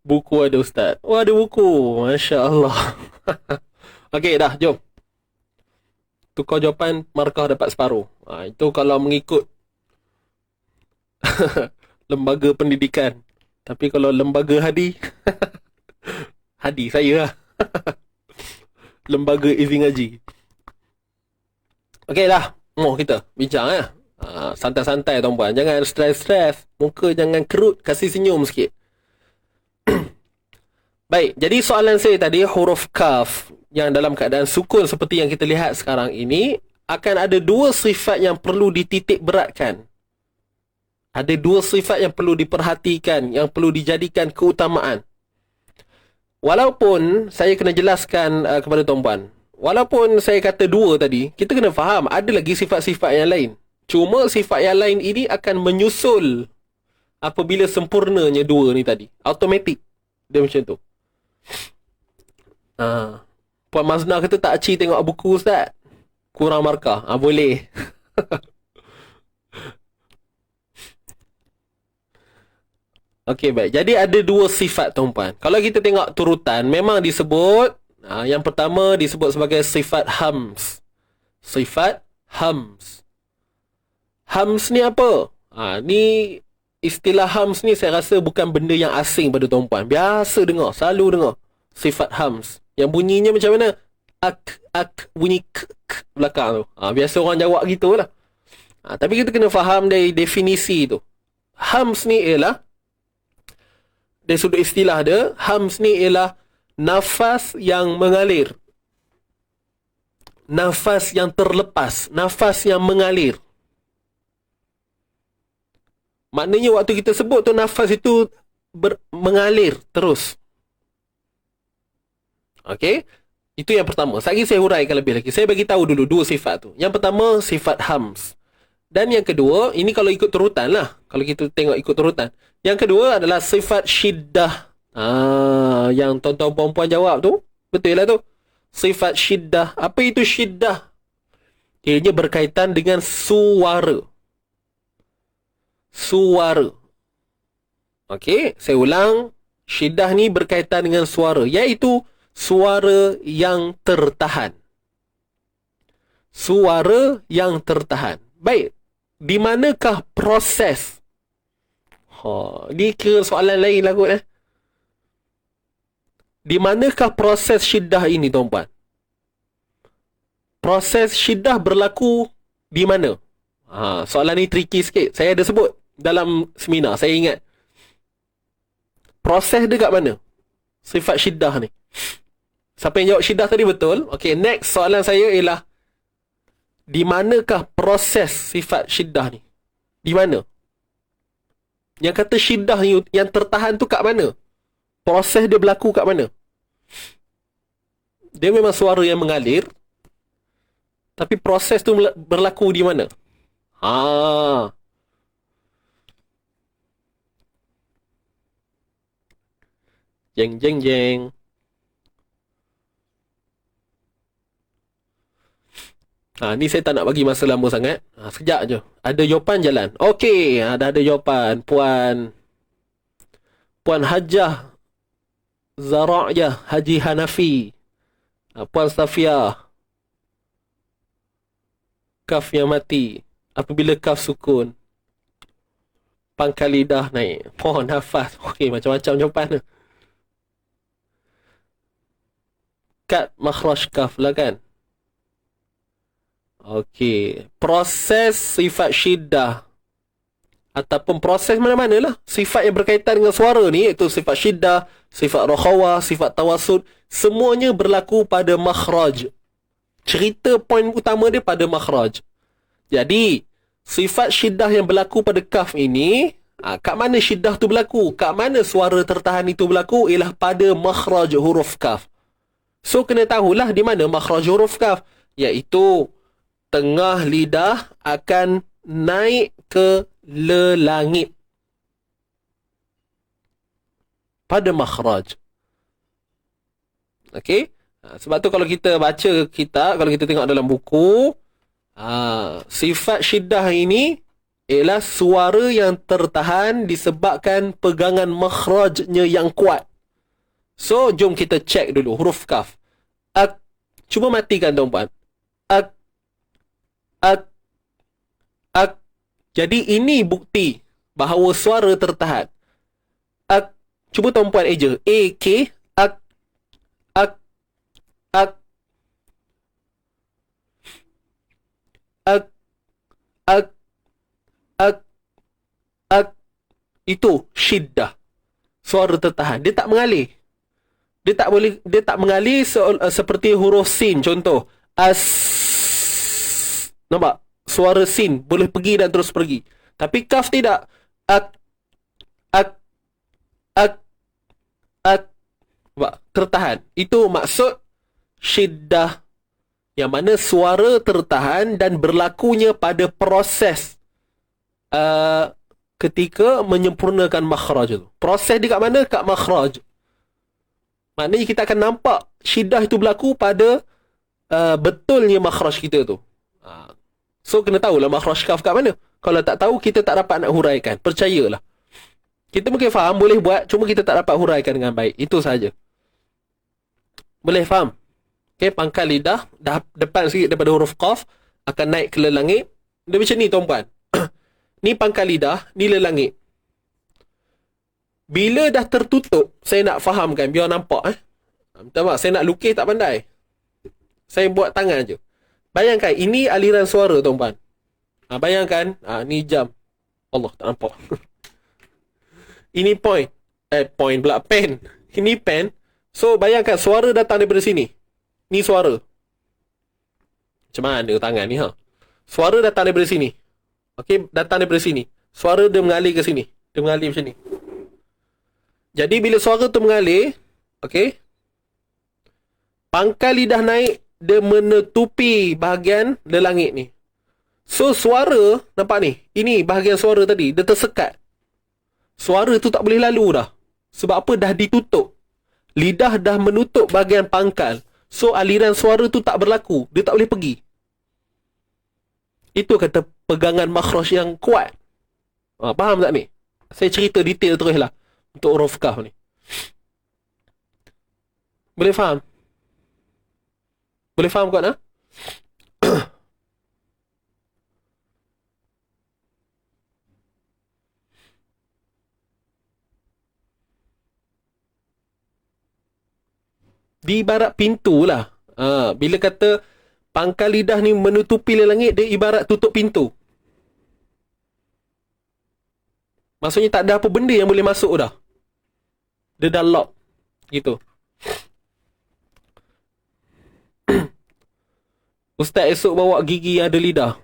[SPEAKER 2] Buku ada Ustaz. Oh, ada buku. Masya Allah. Okey, dah, jom. Tukar jawapan, markah dapat separuh. Itu kalau mengikut lembaga pendidikan. Tapi kalau lembaga hadi, hadi saya lah. Lembaga izin ngaji. Okey dah, mau kita bincang ya. Santai-santai tuan-puan, jangan stres-stres. Muka jangan kerut, kasih senyum sikit. Baik, jadi soalan saya tadi, huruf kaf yang dalam keadaan sukun seperti yang kita lihat sekarang ini, akan ada dua sifat yang perlu dititik beratkan. Ada dua sifat yang perlu diperhatikan, yang perlu dijadikan keutamaan. Walaupun saya kena jelaskan kepada tuan-puan, walaupun saya kata dua tadi, kita kena faham ada lagi sifat-sifat yang lain. Cuma sifat yang lain ini akan menyusul apabila sempurnanya dua ni tadi. Automatik. Dia macam tu. Puan Mazna kata tak aci tengok buku Ustaz. Kurang markah. Boleh. Okey, baik. Jadi ada dua sifat tuan-puan. Kalau kita tengok turutan, memang disebut, yang pertama disebut sebagai sifat hams. Sifat hams. Hams ni apa? Ni istilah hams ni saya rasa bukan benda yang asing pada tuan-puan. Biasa dengar, selalu dengar. Sifat hams. Yang bunyinya macam mana? Ak, bunyi k belakang tu. Biasa orang jawab gitulah. Tapi kita kena faham dari definisi tu. Hams ni ialah, dari sudut istilah dia, hams ni ialah nafas yang mengalir. Nafas yang terlepas. Nafas yang mengalir. Maknanya waktu kita sebut tu, nafas itu mengalir terus. Okey? Itu yang pertama. Lagi saya huraikan lebih lagi. Saya bagi tahu dulu dua sifat tu. Yang pertama, sifat hams. Dan yang kedua, ini kalau ikut turutan lah. Kalau kita tengok ikut turutan. Yang kedua adalah sifat syiddah. Yang tuan-tuan perempuan jawab tu, betul lah tu. Sifat syiddah. Apa itu syiddah? Ianya berkaitan dengan suara. Suara. Okey, saya ulang. Syiddah ni berkaitan dengan suara, iaitu suara yang tertahan. Suara yang tertahan. Baik, di manakah proses? Ni kira soalan lain lah kot. Di manakah proses syiddah ini tuan-puan? Proses syiddah berlaku di mana? Soalan ni tricky sikit. Saya ada sebut dalam seminar, saya ingat. Proses dia kat mana? Sifat syiddah ni. Siapa yang jawab syiddah tadi betul? Okey, next soalan saya ialah, di manakah proses sifat syiddah ni? Di mana? Yang kata syiddah yang tertahan tu kat mana? Proses dia berlaku kat mana? Dia memang suara yang mengalir, tapi proses tu berlaku di mana? Jeng jeng jeng. Ni saya tak nak bagi masa lama sangat. Sekejap je. Ada jawapan jalan. Okey, dah ada jawapan. Puan Hajjah Zara'yah Haji Hanafi. Puan Safia. Kaf yang mati apabila kaf sukun. Pangkal lidah naik. Pohon nafas. Okey, macam-macam jawapan tu. Kat makhraj kaf lah kan. Okey. Proses sifat syiddah ataupun proses mana-mana lah sifat yang berkaitan dengan suara ni, iaitu sifat syiddah, sifat rakhawah, sifat tawasud, semuanya berlaku pada makhraj. Cerita poin utama dia pada makhraj. Jadi, sifat syiddah yang berlaku pada kaf ini, kat mana syiddah tu berlaku? Kat mana suara tertahan itu berlaku? Ialah pada makhraj huruf kaf. So, kena tahulah di mana makhraj huruf kaf. Iaitu, tengah lidah akan naik ke lelangit. Pada makhraj. Okey? Sebab tu kalau kita baca kitab, kalau kita tengok dalam buku, sifat syiddah ini ialah suara yang tertahan disebabkan pegangan makhrajnya yang kuat. So, jom kita cek dulu huruf kaf. Ak. Cuba matikan tuan-puan. Ak. Ak. Ak. Jadi, ini bukti bahawa suara tertahan. Ak. Cuba tuan-puan eja. A-K. Ak. Ak. Ak. Ak. Ak. Ak. Ak. Itu syiddah. Suara tertahan. Dia tak mengalir. Dia tak mengalir seperti huruf sin. Contoh. As. Nampak? Suara sin boleh pergi dan terus pergi. Tapi kaf tidak. Ak. Ak. Ak. Ak. Nampak? Tertahan. Itu maksud syiddah. Yang mana suara tertahan dan berlakunya pada proses ketika menyempurnakan makhraj tu. Proses dia kat mana? Kat makhraj. Maknanya kita akan nampak syiddah itu berlaku pada betulnya makhraj kita tu. So, kena tahulah makhraj kaf kat mana. Kalau tak tahu, kita tak dapat nak huraikan. Percayalah. Kita mungkin faham, boleh buat, cuma kita tak dapat huraikan dengan baik. Itu sahaja. Boleh faham? Okay, pangkal lidah, depan sikit daripada huruf qaf, akan naik ke lelangit. Dia macam ni, tuan-puan. Ni pangkal lidah, ni lelangit. Bila dah tertutup, saya nak fahamkan, biar nampak. Minta maaf, saya nak lukis tak pandai. Saya buat tangan je. Bayangkan, ini aliran suara, tuan-puan. Bayangkan, ni jam. Allah, tak nampak. Ini point. Point pula, pen. Ini pen. So, bayangkan, suara datang daripada sini. Ni suara. Macam mana tangan ni, Suara datang daripada sini. Okey, datang daripada sini. Suara dia mengalir ke sini. Dia mengalir macam ni. Jadi, bila suara tu mengalir, okey, pangkal lidah naik, dia menutupi bahagian lelangit ni. So, suara, nampak ni? Ini bahagian suara tadi, dia tersekat. Suara tu tak boleh lalu dah. Sebab apa? Dah ditutup. Lidah dah menutup bahagian pangkal. So, aliran suara tu tak berlaku. Dia tak boleh pergi. Itu kata pegangan makhraj yang kuat. Faham tak ni? Saya cerita detail terus lah. Untuk huruf kaf ni. Boleh faham? Boleh faham kuat, Di ibarat pintu lah. Bila kata pangkal lidah ni menutupi lelangit, dia ibarat tutup pintu. Maksudnya tak ada apa benda yang boleh masuk dah. Dia dah lock. Gitu. Ustaz esok bawa gigi ada lidah.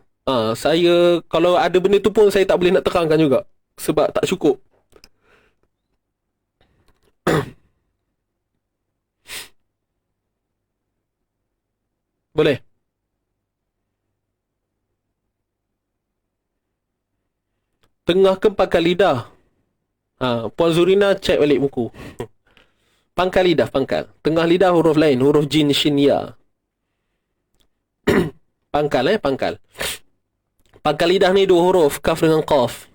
[SPEAKER 2] Saya, kalau ada benda tu pun saya tak boleh nak terangkan juga. Sebab tak cukup. Boleh? Tengah ke pangkal lidah? Puan Zurina cek balik buku. Pangkal lidah, pangkal. Tengah lidah huruf lain, huruf jin, shin, ya. Pangkal, pangkal. Pangkal lidah ni dua huruf, kaf dengan qaf.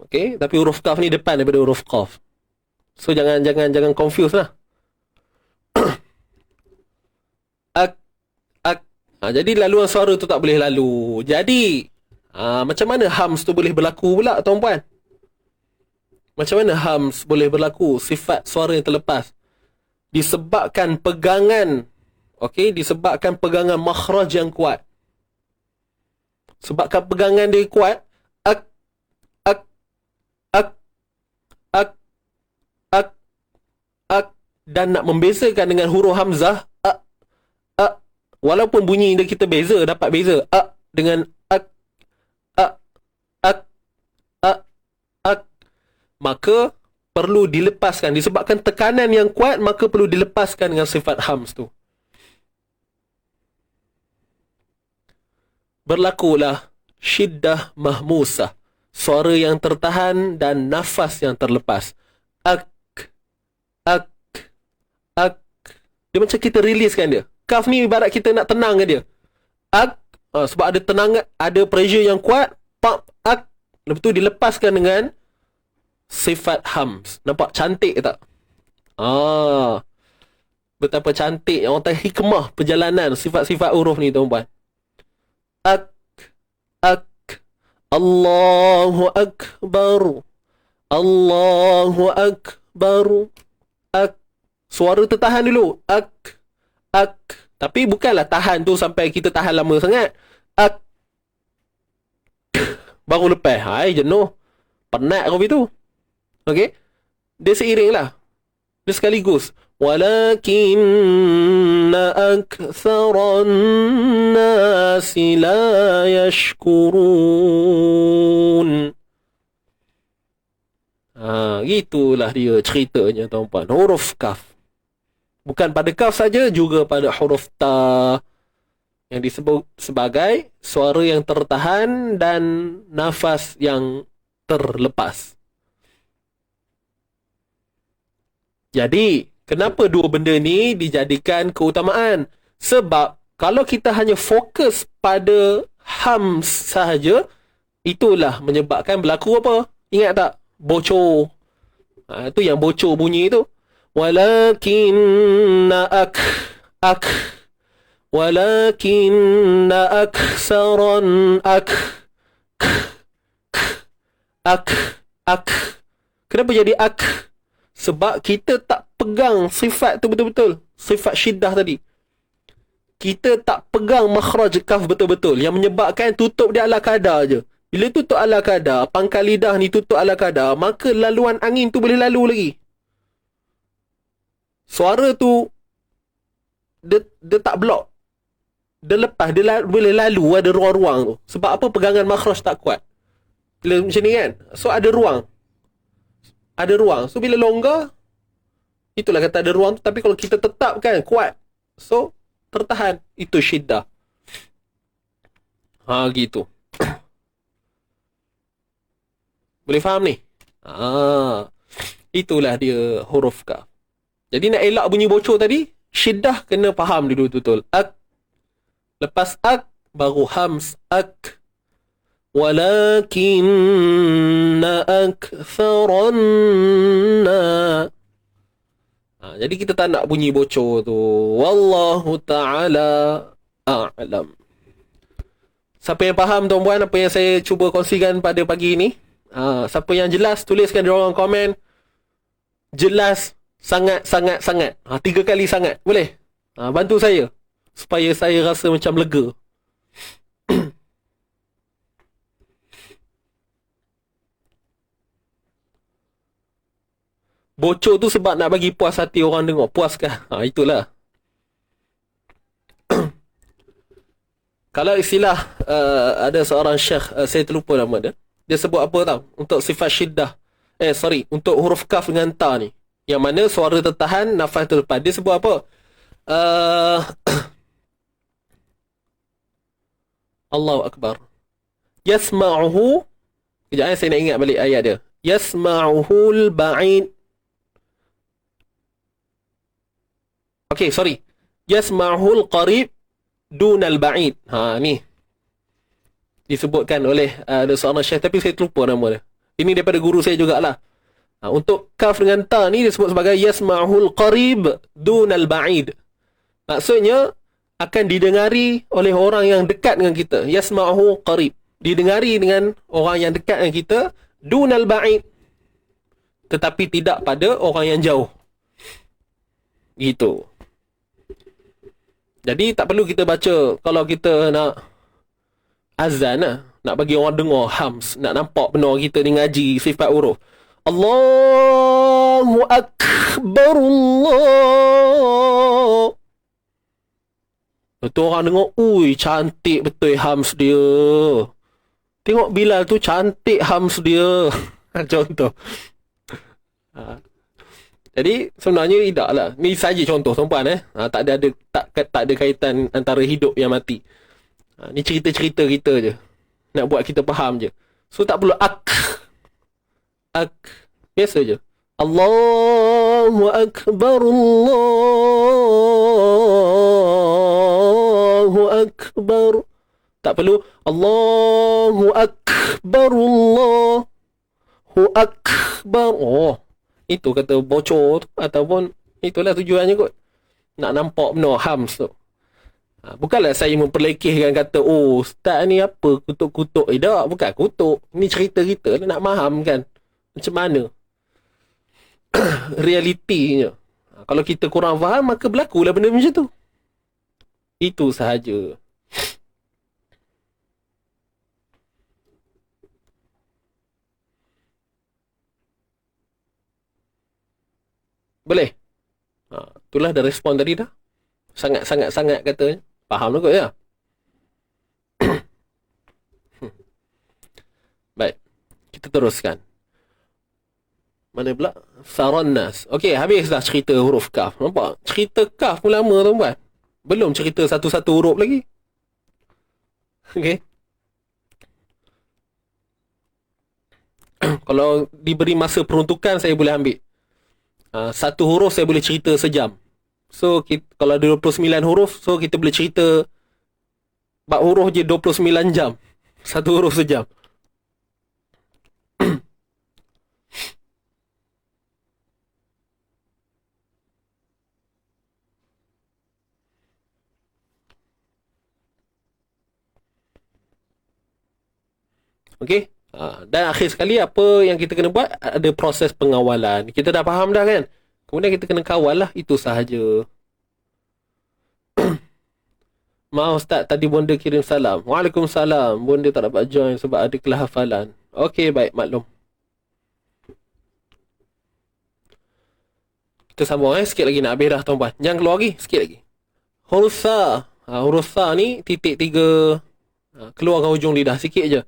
[SPEAKER 2] Okey, tapi huruf kaf ni depan daripada huruf qaf. So jangan confuse lah. Ak, ak. Jadi laluan suara tu tak boleh lalu. Jadi macam mana hams tu boleh berlaku pula, tuan-puan? Macam mana hams boleh berlaku, sifat suara yang terlepas? Disebabkan pegangan Okey, disebabkan pegangan makhraj yang kuat. Sebabkan pegangan dia kuat, ak, ak, ak, ak, ak, ak, dan nak membezakan dengan huruf hamzah, ak, walaupun bunyi dia kita beza, dapat beza, ak dengan ak, ak, ak, ak, ak, maka perlu dilepaskan. Disebabkan tekanan yang kuat, maka perlu dilepaskan dengan sifat hams tu. Berlakulah syiddah mahmusah, suara yang tertahan dan nafas yang terlepas. Ak, ak, ak. Dia macam kita releasekan dia. Kaf ni ibarat kita nak tenang dia. Ak, sebab ada tenang, ada pressure yang kuat, pop, ak. Lepas tu dilepaskan dengan sifat hams. Nampak cantik tak? Betapa cantik orang kata hikmah perjalanan sifat-sifat huruf ni, tuan-puan. Ak, ak, Allahu Akbar, Allahu Akbar, ak. Suara tertahan dulu, ak, ak. Tapi bukanlah tahan tu sampai kita tahan lama sangat. Ak, baru lepas. Hai, jenuh, penat kau itu. Okey, dia seiring lah, dia sekaligus. Walakinna aktharan nasi la yashkurun. Gitulah dia ceritanya, tuan-puan. Huruf kaf. Bukan pada kaf saja, juga pada huruf ta yang disebut sebagai suara yang tertahan dan nafas yang terlepas. Jadi, kenapa dua benda ni dijadikan keutamaan? Sebab kalau kita hanya fokus pada hams sahaja, itulah menyebabkan berlaku apa? Ingat tak? Bocor. Itu yang bocor bunyi tu. Walakinna ak. Walakinna aksaran ak. Kenapa jadi ak? Sebab kita tak pegang sifat tu betul-betul. Sifat syiddah tadi. Kita tak pegang makhraj kaf betul-betul. Yang menyebabkan tutup dia ala kadar je. Bila tutup ala kadar, pangkal lidah ni tutup ala kadar, maka laluan angin tu boleh lalu lagi. Suara tu, dia tak blok. Dia lepas, dia boleh lalu, ada ruang-ruang tu. Sebab apa? Pegangan makhraj tak kuat. Bila macam ni kan? So ada ruang. Ada ruang. So bila longgar, itulah kata ada ruang tu. Tapi kalau kita tetapkan kuat, so tertahan. Itu syiddah. Gitu. Boleh faham ni? Itulah dia huruf kaf. Jadi nak elak bunyi bocor tadi, syiddah kena faham dulu betul-betul. Ak. Lepas ak, baru hams. Ak. Walakinna aktharan nas. Jadi kita tak nak bunyi bocor tu. Wallahu ta'ala a'lam. Siapa yang faham, tuan-puan, apa yang saya cuba kongsikan pada pagi ni? Siapa yang jelas, tuliskan di ruangan komen. Jelas, sangat. 3 kali sangat. Boleh? Bantu saya supaya saya rasa macam lega. Bocor tu sebab nak bagi puas hati orang tengok. Puaskah? Itulah. Kalau istilah ada seorang syekh, saya terlupa nama dia. Dia sebut apa tau? Untuk sifat syiddah. Untuk huruf kaf dengan ta ni. Yang mana suara tertahan, nafas terlepas. Dia sebut apa? Allahu Akbar. Yasma'uhu. Kejap, saya nak ingat balik ayat dia. Yasma'uhul ba'id. Okey, sorry. Yasma'uhul qarib dunal ba'id. Ni. Disebutkan oleh ada seorang syekh, tapi saya terlupa nama dia. Ini daripada guru saya jugalah. Untuk kaf dengan ta ni disebut sebagai yasma'uhul qarib dunal ba'id. Maksudnya akan didengari oleh orang yang dekat dengan kita. Yasma'uhu qarib. Didengari dengan orang yang dekat dengan kita. Dunal ba'id. Tetapi tidak pada orang yang jauh. Gitu. Jadi tak perlu kita baca. Kalau kita nak azan lah, nak bagi orang dengar hams, nak nampak benar kita ni ngaji sifat huruf. Allahu Akbar Allah. Betul orang dengar, ui cantik betul hams dia. Tengok Bilal tu cantik hams dia. Contoh. Jadi sebenarnya tidak lah. Ni saja contoh tuan-puan tak ada kaitan antara hidup yang mati. Ni cerita-cerita kita je. Nak buat kita faham je. So tak perlu ak. Biasa je. Allahu Akbar Allahu Akbar. Tak perlu Allahu Akbar Allahu Akbar. Oh, itu kata bocor tu, ataupun itulah tujuannya kot. Nak nampak benar hams tu. Bukanlah saya memperlekehkan kata, oh ustaz ni apa kutuk-kutuk. Tak, bukan kutuk. Ni cerita kita nak faham kan macam mana realitinya. Kalau kita kurang faham, maka berlakulah benda macam tu. Itu sahaja. Boleh? Itulah dah respon tadi dah. Sangat-sangat katanya. Faham lah kot ya? Baik. Kita teruskan. Mana pula? Sarannas. Okey, habis dah cerita huruf kaf. Nampak? Cerita kaf pun lama tuan-tuan. Belum cerita satu-satu huruf lagi. Okey. Kalau diberi masa peruntukan, saya boleh ambil. Satu huruf saya boleh cerita sejam. So, kalau ada 29 huruf, so kita boleh cerita bab huruf je 29 jam. Satu huruf sejam. Okey. Dan akhir sekali, apa yang kita kena buat? Ada proses pengawalan. Kita dah faham dah kan? Kemudian kita kena kawal lah. Itu sahaja. Maaf Ustaz, tadi bonda kirim salam. Waalaikumsalam. Bonda tak dapat join sebab ada kelahafalan. Okey, baik, maklum. Kita sambung sikit lagi nak habis dah tuan-tuan. Jangan keluar lagi, sikit lagi. Huruf sa. Huruf sa ni titik 3. Keluarkan hujung lidah sikit je.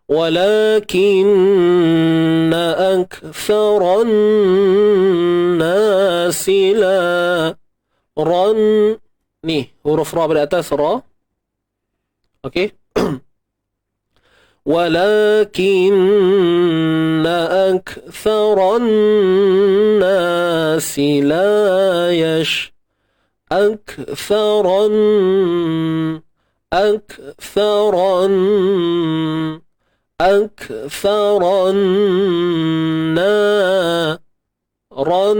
[SPEAKER 2] ولكن أكثر الناس لا ran ni huruf ra pada atas ra. Okey. ولكن أكثر الناس لا ran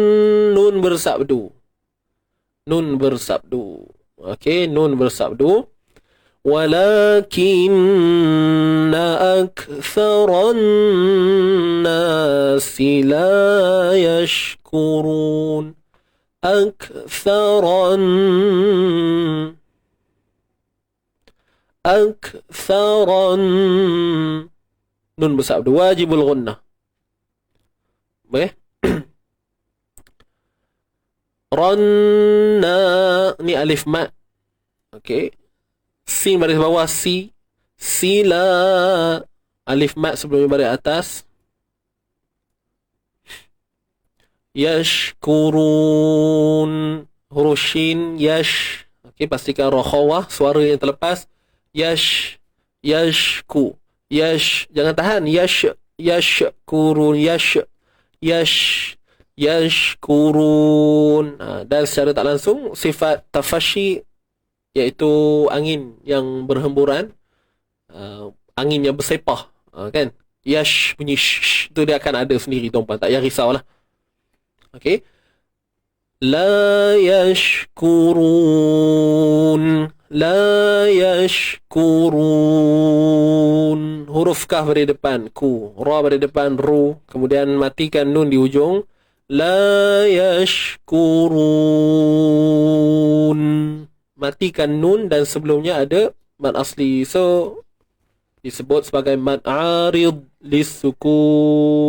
[SPEAKER 2] nun bersabdu. Okey, nun bersabdu. ولكن أكثر الناس لا يشكرون. أكثر nun bersabdu wajibul ghunnah. Boleh? Ranna ni alif mat. Okey. Sin baris bawah si. Sila alif mat sebelum baris atas. Yashkurun huruf shin yash. Okey, pastikan ra khawah suara yang terlepas. Yashku. Jangan tahan. Yashkurun. Yashkurun. Dan secara tak langsung sifat tafashi, iaitu angin yang berhemburan, angin yang bersepah, kan? Yash bunyi sh, tu dia akan ada sendiri tuan-tuan, tak payah risaulah. Okey. La yashkurun. Huruf kaf pada depan ku, ra pada depan ru, kemudian matikan nun di hujung. la yashkurun. Matikan nun dan sebelumnya ada mad asli. So disebut sebagai mad arid lisukun.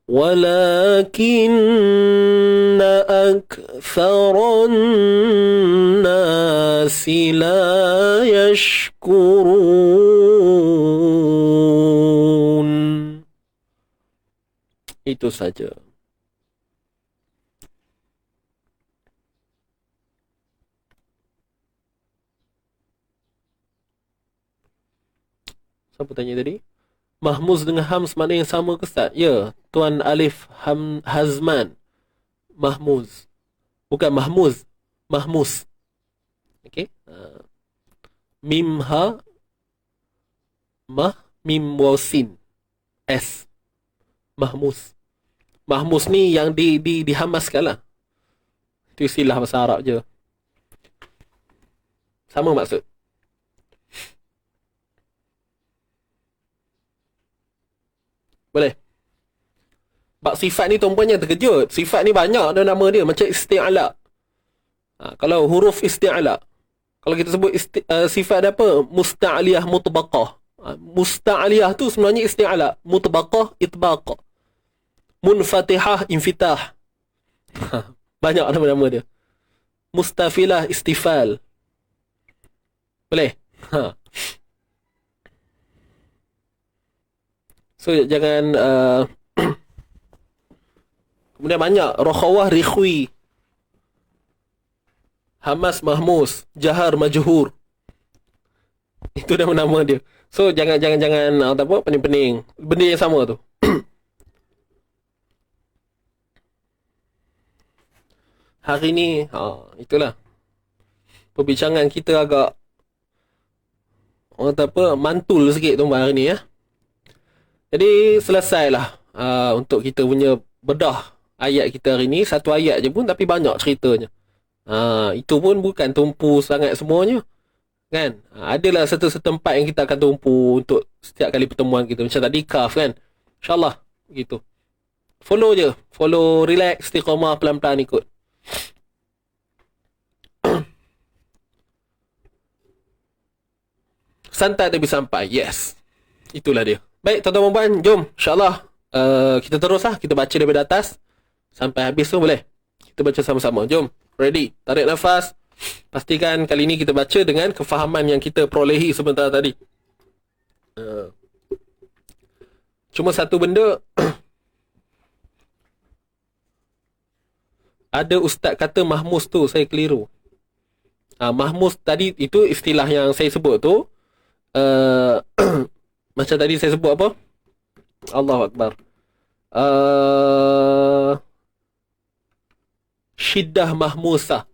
[SPEAKER 2] ولكن أكثر الناس لا يشكرون. Itu saja. Siapa tanya tadi? Mahmuz dengan Hams mana yang sama ke Ustaz? Ya, Tuan Alif Hazman. Mahmuz. Bukan Mahmuz. Mahmuz. Okey. Mim ha mah mim waw sin. S. Mahmuz. Mahmuz ni yang dihamaskan lah. Itu istilah bahasa Arab je. Sama maksud. Boleh. Bab sifat ni tuan-puannya terkejut. Sifat ni banyak dah nama dia. Macam isti'ala. Kalau huruf isti'ala. Kalau kita sebut sifat dia apa? Musta'aliyah mutbaqah. Musta'aliyah tu sebenarnya isti'ala. Mutbaqah itbaqah. Munfatihah infitah. Banyak nama-nama dia. Mustafilah istifal. Boleh? So jangan kemudian banyak rokhawah rikhwi, hamas mahmus, jahar majhur. Itu nama-nama dia. So jangan apa pening-pening. Benda yang sama tu. Hari ni itulah. Perbincangan kita agak orang kata apa mantul sikit tu hari ni ya. Jadi selesailah untuk kita punya bedah ayat kita hari ni. Satu ayat je pun tapi banyak ceritanya. Itu pun bukan tumpu sangat semuanya. Kan? Adalah satu tempat yang kita akan tumpu untuk setiap kali pertemuan kita. Macam tadi kaf kan. InsyaAllah gitu. Follow je. Follow relax, istiqamah pelan-pelan ikut. Santai tapi sampai. Yes. Itulah dia. Baik, tuan-tuan dan puan, jom. InsyaAllah kita terus lah. Kita baca daripada atas sampai habis tu boleh. Kita baca sama-sama. Jom. Ready. Tarik nafas. Pastikan kali ni kita baca dengan kefahaman yang kita perolehi sebentar tadi. Cuma satu benda. Ada ustaz kata mahmus tu. Saya keliru. Mahmus tadi itu istilah yang saya sebut tu. Macam tadi saya sebut apa? Allahu Akbar. Syiddah mahmusah.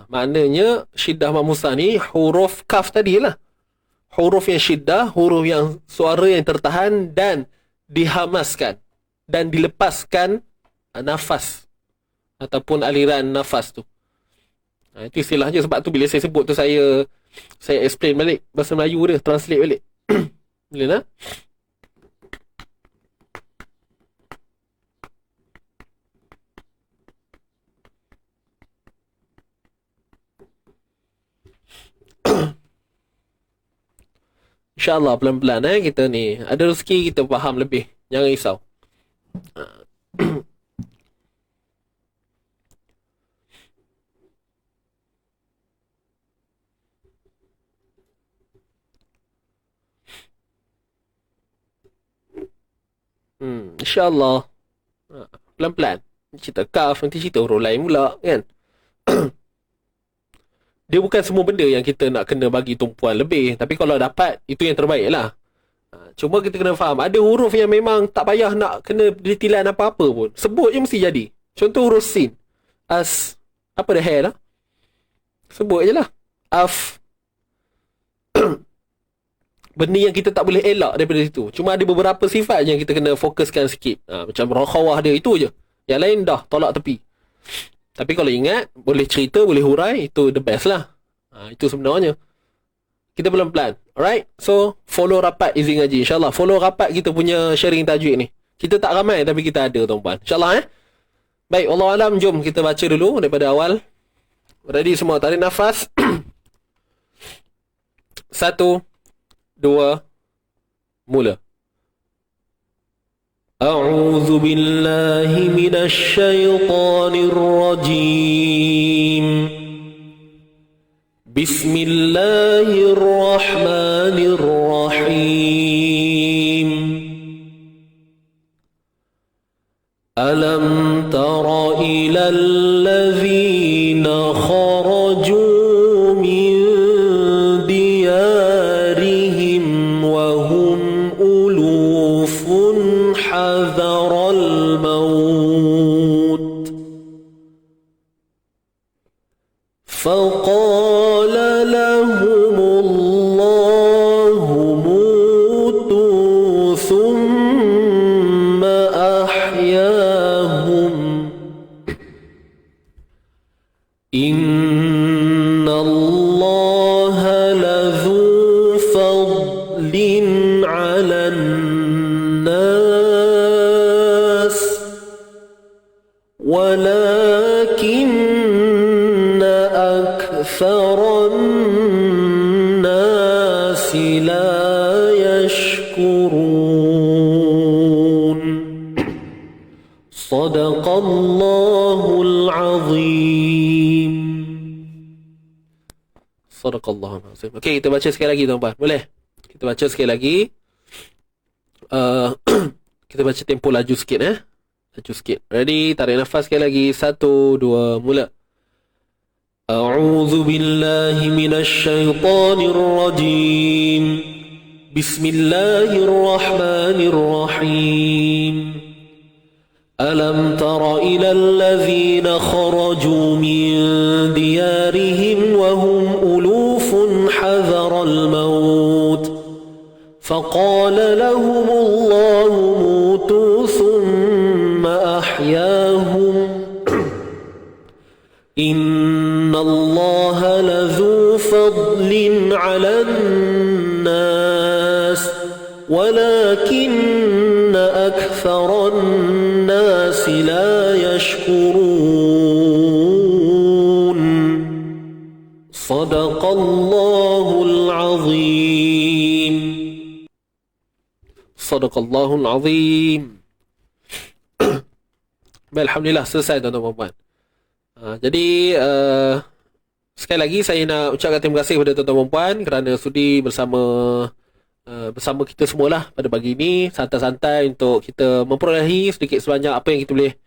[SPEAKER 2] Maknanya syiddah mahmusah ni huruf kaf tadi lah. Huruf yang syiddah, huruf yang suara yang tertahan dan dihamaskan dan dilepaskan nafas ataupun aliran nafas tu. Itu istilahnya. Sebab tu bila saya sebut tu saya explain balik bahasa Melayu dia, translate balik. Boleh tak? InsyaAllah pelan-pelan kita ni. Ada rezeki kita faham lebih. Jangan risau. InsyaAllah. Pelan-pelan. Cerita kaf, nanti cerita huruf lain pula kan. Dia bukan semua benda yang kita nak kena bagi tumpuan lebih. Tapi kalau dapat, itu yang terbaik lah. Cuma kita kena faham. Ada huruf yang memang tak payah nak kena detilan apa-apa pun. Sebut je mesti jadi. Contoh huruf sin. As. Apa dah hair lah. Sebut je lah. Af. Benda yang kita tak boleh elak daripada situ. Cuma ada beberapa sifat yang kita kena fokuskan sikit. Macam rakhawah dia, itu je. Yang lain dah tolak tepi. Tapi kalau ingat, boleh cerita, boleh hurai, itu the best lah. Itu sebenarnya. Kita pelan-pelan. Alright? So, follow rapat Izzy Ngaji. InsyaAllah, follow rapat kita punya sharing tajwid ni. Kita tak ramai tapi kita ada tuan-puan. InsyaAllah Baik, wallahu alam, jom kita baca dulu daripada awal. Ready semua, tarik nafas. 1, 2, mula. A'udzu billahi minasy syaithanir rajim. Bismillahirrahmanirrahim. Alam tara ilal ladzina kharaju min diyarihim wa hum ulufun hadaral maut faqala lahumullahu mutu thumma ahyahum innallaha ladzu fadlin 'alan nas walakinna aktharan nasi la yashkurun. Sadaqallahul azim. Sadaqallahul azim. Okey, kita baca sekali lagi tuan-tuan. Boleh? Kita baca sekali lagi. Kita baca tempo laju sikit Laju sikit. Ready? Tarik nafas sekali lagi. 1, 2, mula. A'udzu billahi minasy syaithanir rajim. Bismillahirrahmanirrahim. Alam tara ilal ladzina kharaju min diyarihim wa hum ulufun hadaral maut faqala lahumullahu mutu thumma ahyahum innallaha ladzu fadlin 'alan nas walakinna aktharan nasi la yashkurun. Sadaqallahul azim. Sadaqallahul azim. Baik, alhamdulillah selesai tuan-tuan puan. Jadi sekali lagi saya nak ucapkan terima kasih kepada tuan-tuan puan kerana sudi bersama kita semualah pada pagi ini, santai-santai untuk kita memperolehi sedikit sebanyak apa yang kita boleh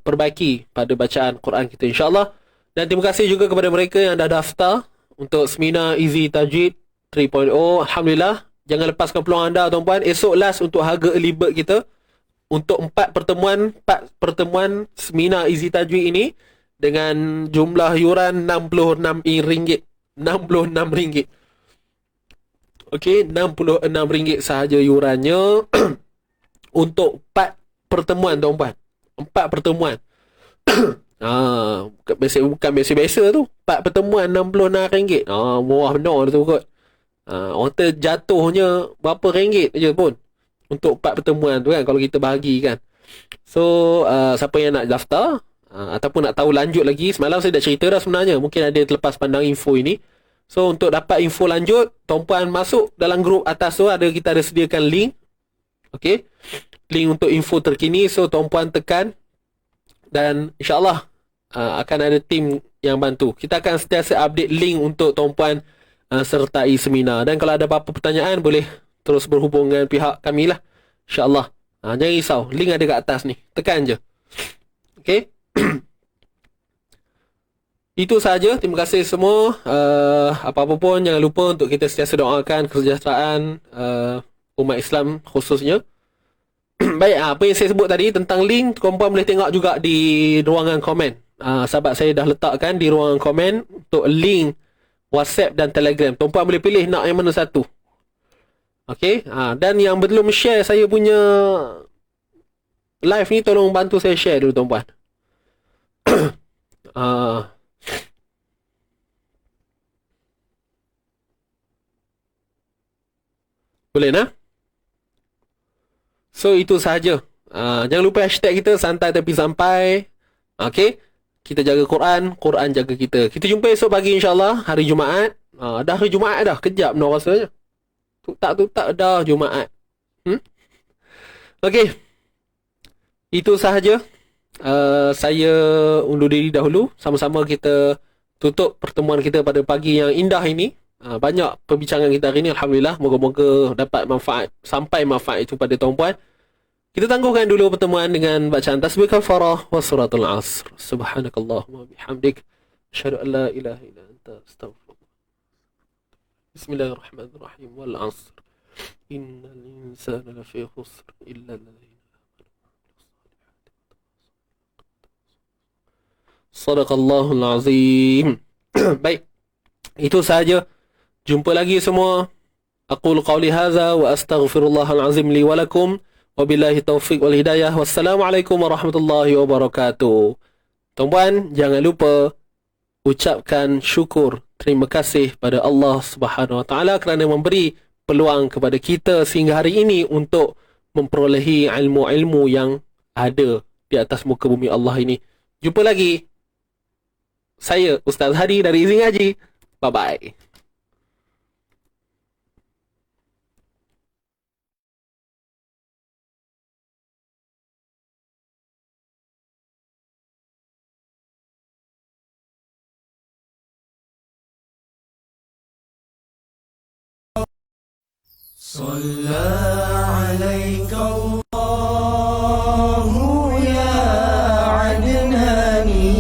[SPEAKER 2] perbaiki pada bacaan Quran kita insya-Allah. Dan terima kasih juga kepada mereka yang dah daftar untuk seminar Easy Tajwid 3.0. Alhamdulillah, jangan lepaskan peluang anda tuan-puan. Esok last untuk harga early bird kita untuk 4 pertemuan seminar Easy Tajwid ini dengan jumlah yuran RM66. RM66. Okey, RM66 sahaja yurannya untuk 4 pertemuan tuan-puan. 4 pertemuan. Bukan biasa-biasa tu. 4 pertemuan RM66. Murah benar tu kot. Orang terjatuhnya berapa ringgit je pun untuk 4 pertemuan tu kan, kalau kita bahagi kan. So siapa yang nak daftar ataupun nak tahu lanjut lagi, semalam saya dah cerita dah sebenarnya, mungkin ada terlepas pandang info ini. So untuk dapat info lanjut, tuan-puan masuk dalam grup atas tu, kita ada sediakan link. Okey, link untuk info terkini. So tuan-puan tekan dan insya-Allah akan ada tim yang bantu. Kita akan sentiasa update link untuk tuan-puan sertai seminar. Dan kalau ada apa-apa pertanyaan, boleh terus berhubung dengan pihak kami lah, insya-Allah. Jangan risau, link ada kat atas ni, tekan je. Okey. Itu sahaja. Terima kasih semua. Apa-apa pun jangan lupa untuk kita sentiasa doakan kesejahteraan umat Islam khususnya. Baik, apa yang saya sebut tadi tentang link, tuan-puan boleh tengok juga di ruangan komen. Sahabat saya dah letakkan di ruangan komen untuk link WhatsApp dan Telegram. Tuan-puan boleh pilih nak yang mana satu. Okey. Dan yang belum share saya punya live ni, tolong bantu saya share dulu tuan-puan. Boleh nak? So itu sahaja. Jangan lupa hashtag kita santai tapi sampai. Okay, kita jaga Quran, Quran jaga kita. Kita jumpa esok pagi insyaAllah, hari Jumaat. Dah hari Jumaat dah, kejap no rasanya. Tak dah Jumaat. Okay, itu sahaja. Saya undur diri dahulu. Sama-sama kita tutup pertemuan kita pada pagi yang indah ini. Banyak perbincangan kita hari ini, Alhamdulillah. Moga-moga dapat manfaat, sampai manfaat itu pada tuan-puan. Kita tangguhkan dulu pertemuan dengan bacaan tasbih kafarah wa suratul asr. Subhanakallahumma bihamdik, asyhadu an la ilaha illa anta, astaghfiruka. Bismillahirrahmanirrahim. Wal asr. Innal insana lafi khusr illa alladhina Sadaqallahul azim. Baik, itu sahaja. Jumpa lagi semua. Aqulu qawli hadza wa astaghfirullahal azim li wa lakum. Wabillahi taufiq wal hidayah. Wassalamualaikum warahmatullahi wabarakatuh. Tuan-puan, jangan lupa ucapkan syukur, terima kasih pada Allah Subhanahu Wa Taala kerana memberi peluang kepada kita sehingga hari ini untuk memperolehi ilmu-ilmu yang ada di atas muka bumi Allah ini. Jumpa lagi. Saya Ustaz Hadi dari Izin Ngaji. Bye-bye.
[SPEAKER 1] صلى عليك الله يا عدناني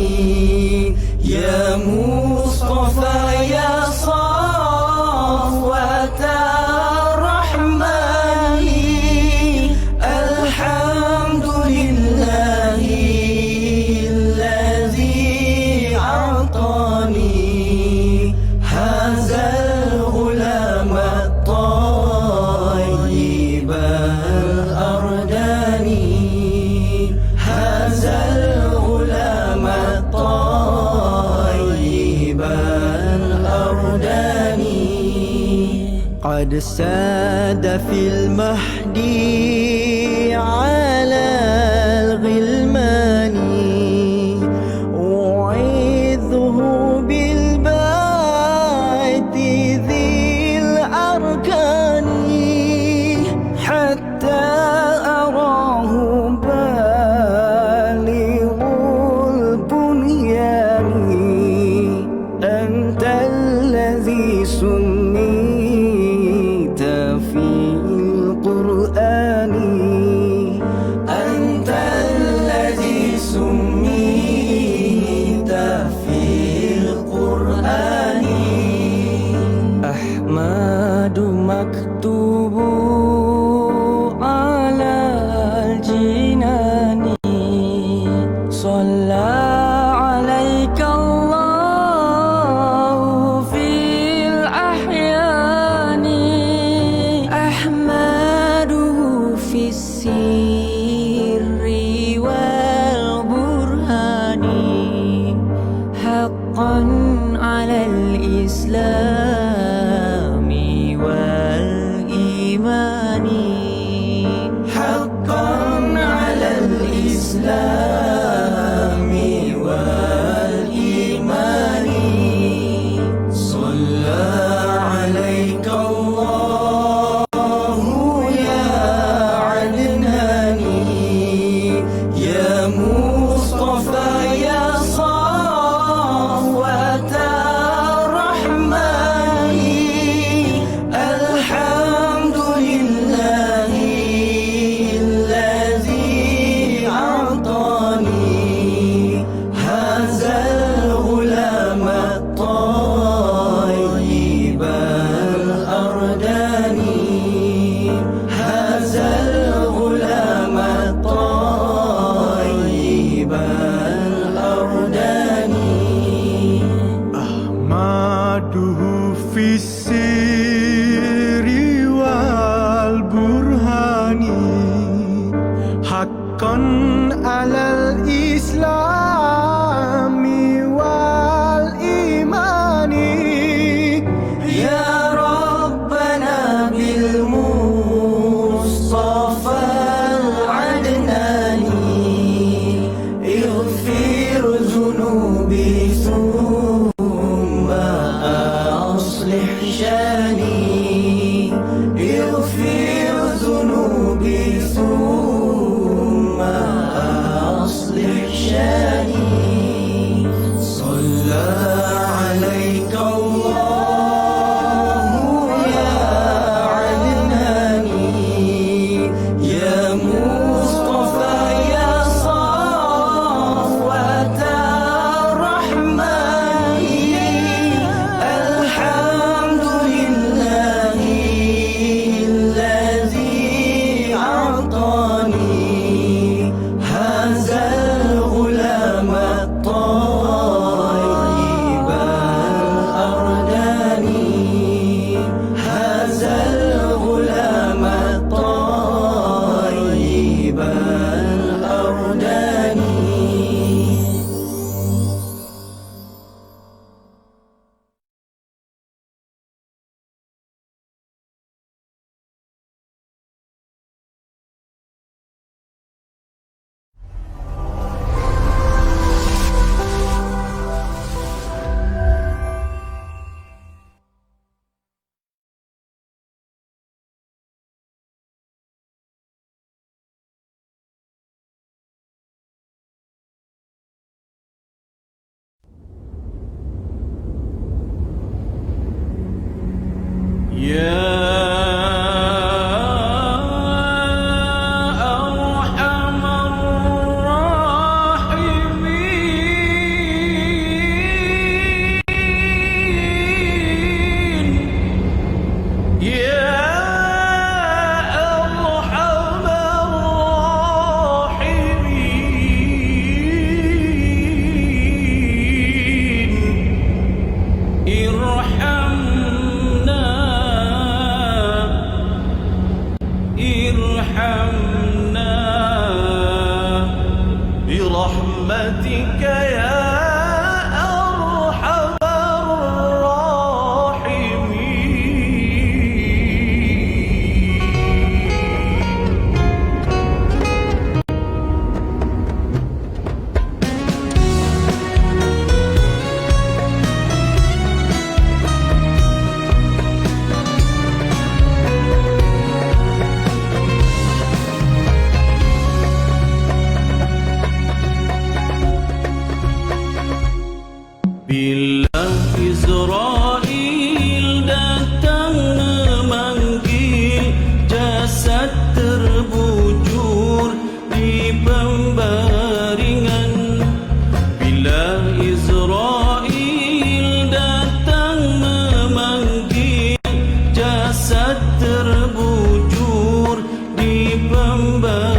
[SPEAKER 1] يا مصطفى يا صفوة الرحمن الحمد لله الذي أعطاني هذا الغلام الطيب الأرداني هذا الغلام الطيب الأرداني قد ساد في المهدي على الغلمان أعيذه بالبيت ذي الأركان حتى أراه بالغ البنيان أنت الذي سميت في القرآن أنت الذي سميت في القرآن أحمد مكتوب على الجنان صلى عليك الله في الأحيان أحمده في السر والبرهان حقا على الإسلام والإيمان حقا على الإسلام والإيمان صلى عليك الله يا عدناني يا مصطفى يا صفوة الرحمن الحمد لله الذي أعطاني هذا الغلام الطيب الأرداني هذا الغلام الطيب الأرداني أحمده في السر والبرهان حقا على الإسلام والإيمان يا ربنا بالمصطفى ارحمنا برحمتك يا أرحم Bila Israel datang memanggil, jasad terbujur di pembaringan. Bila Israel datang memanggil, jasad terbujur di pembaringan.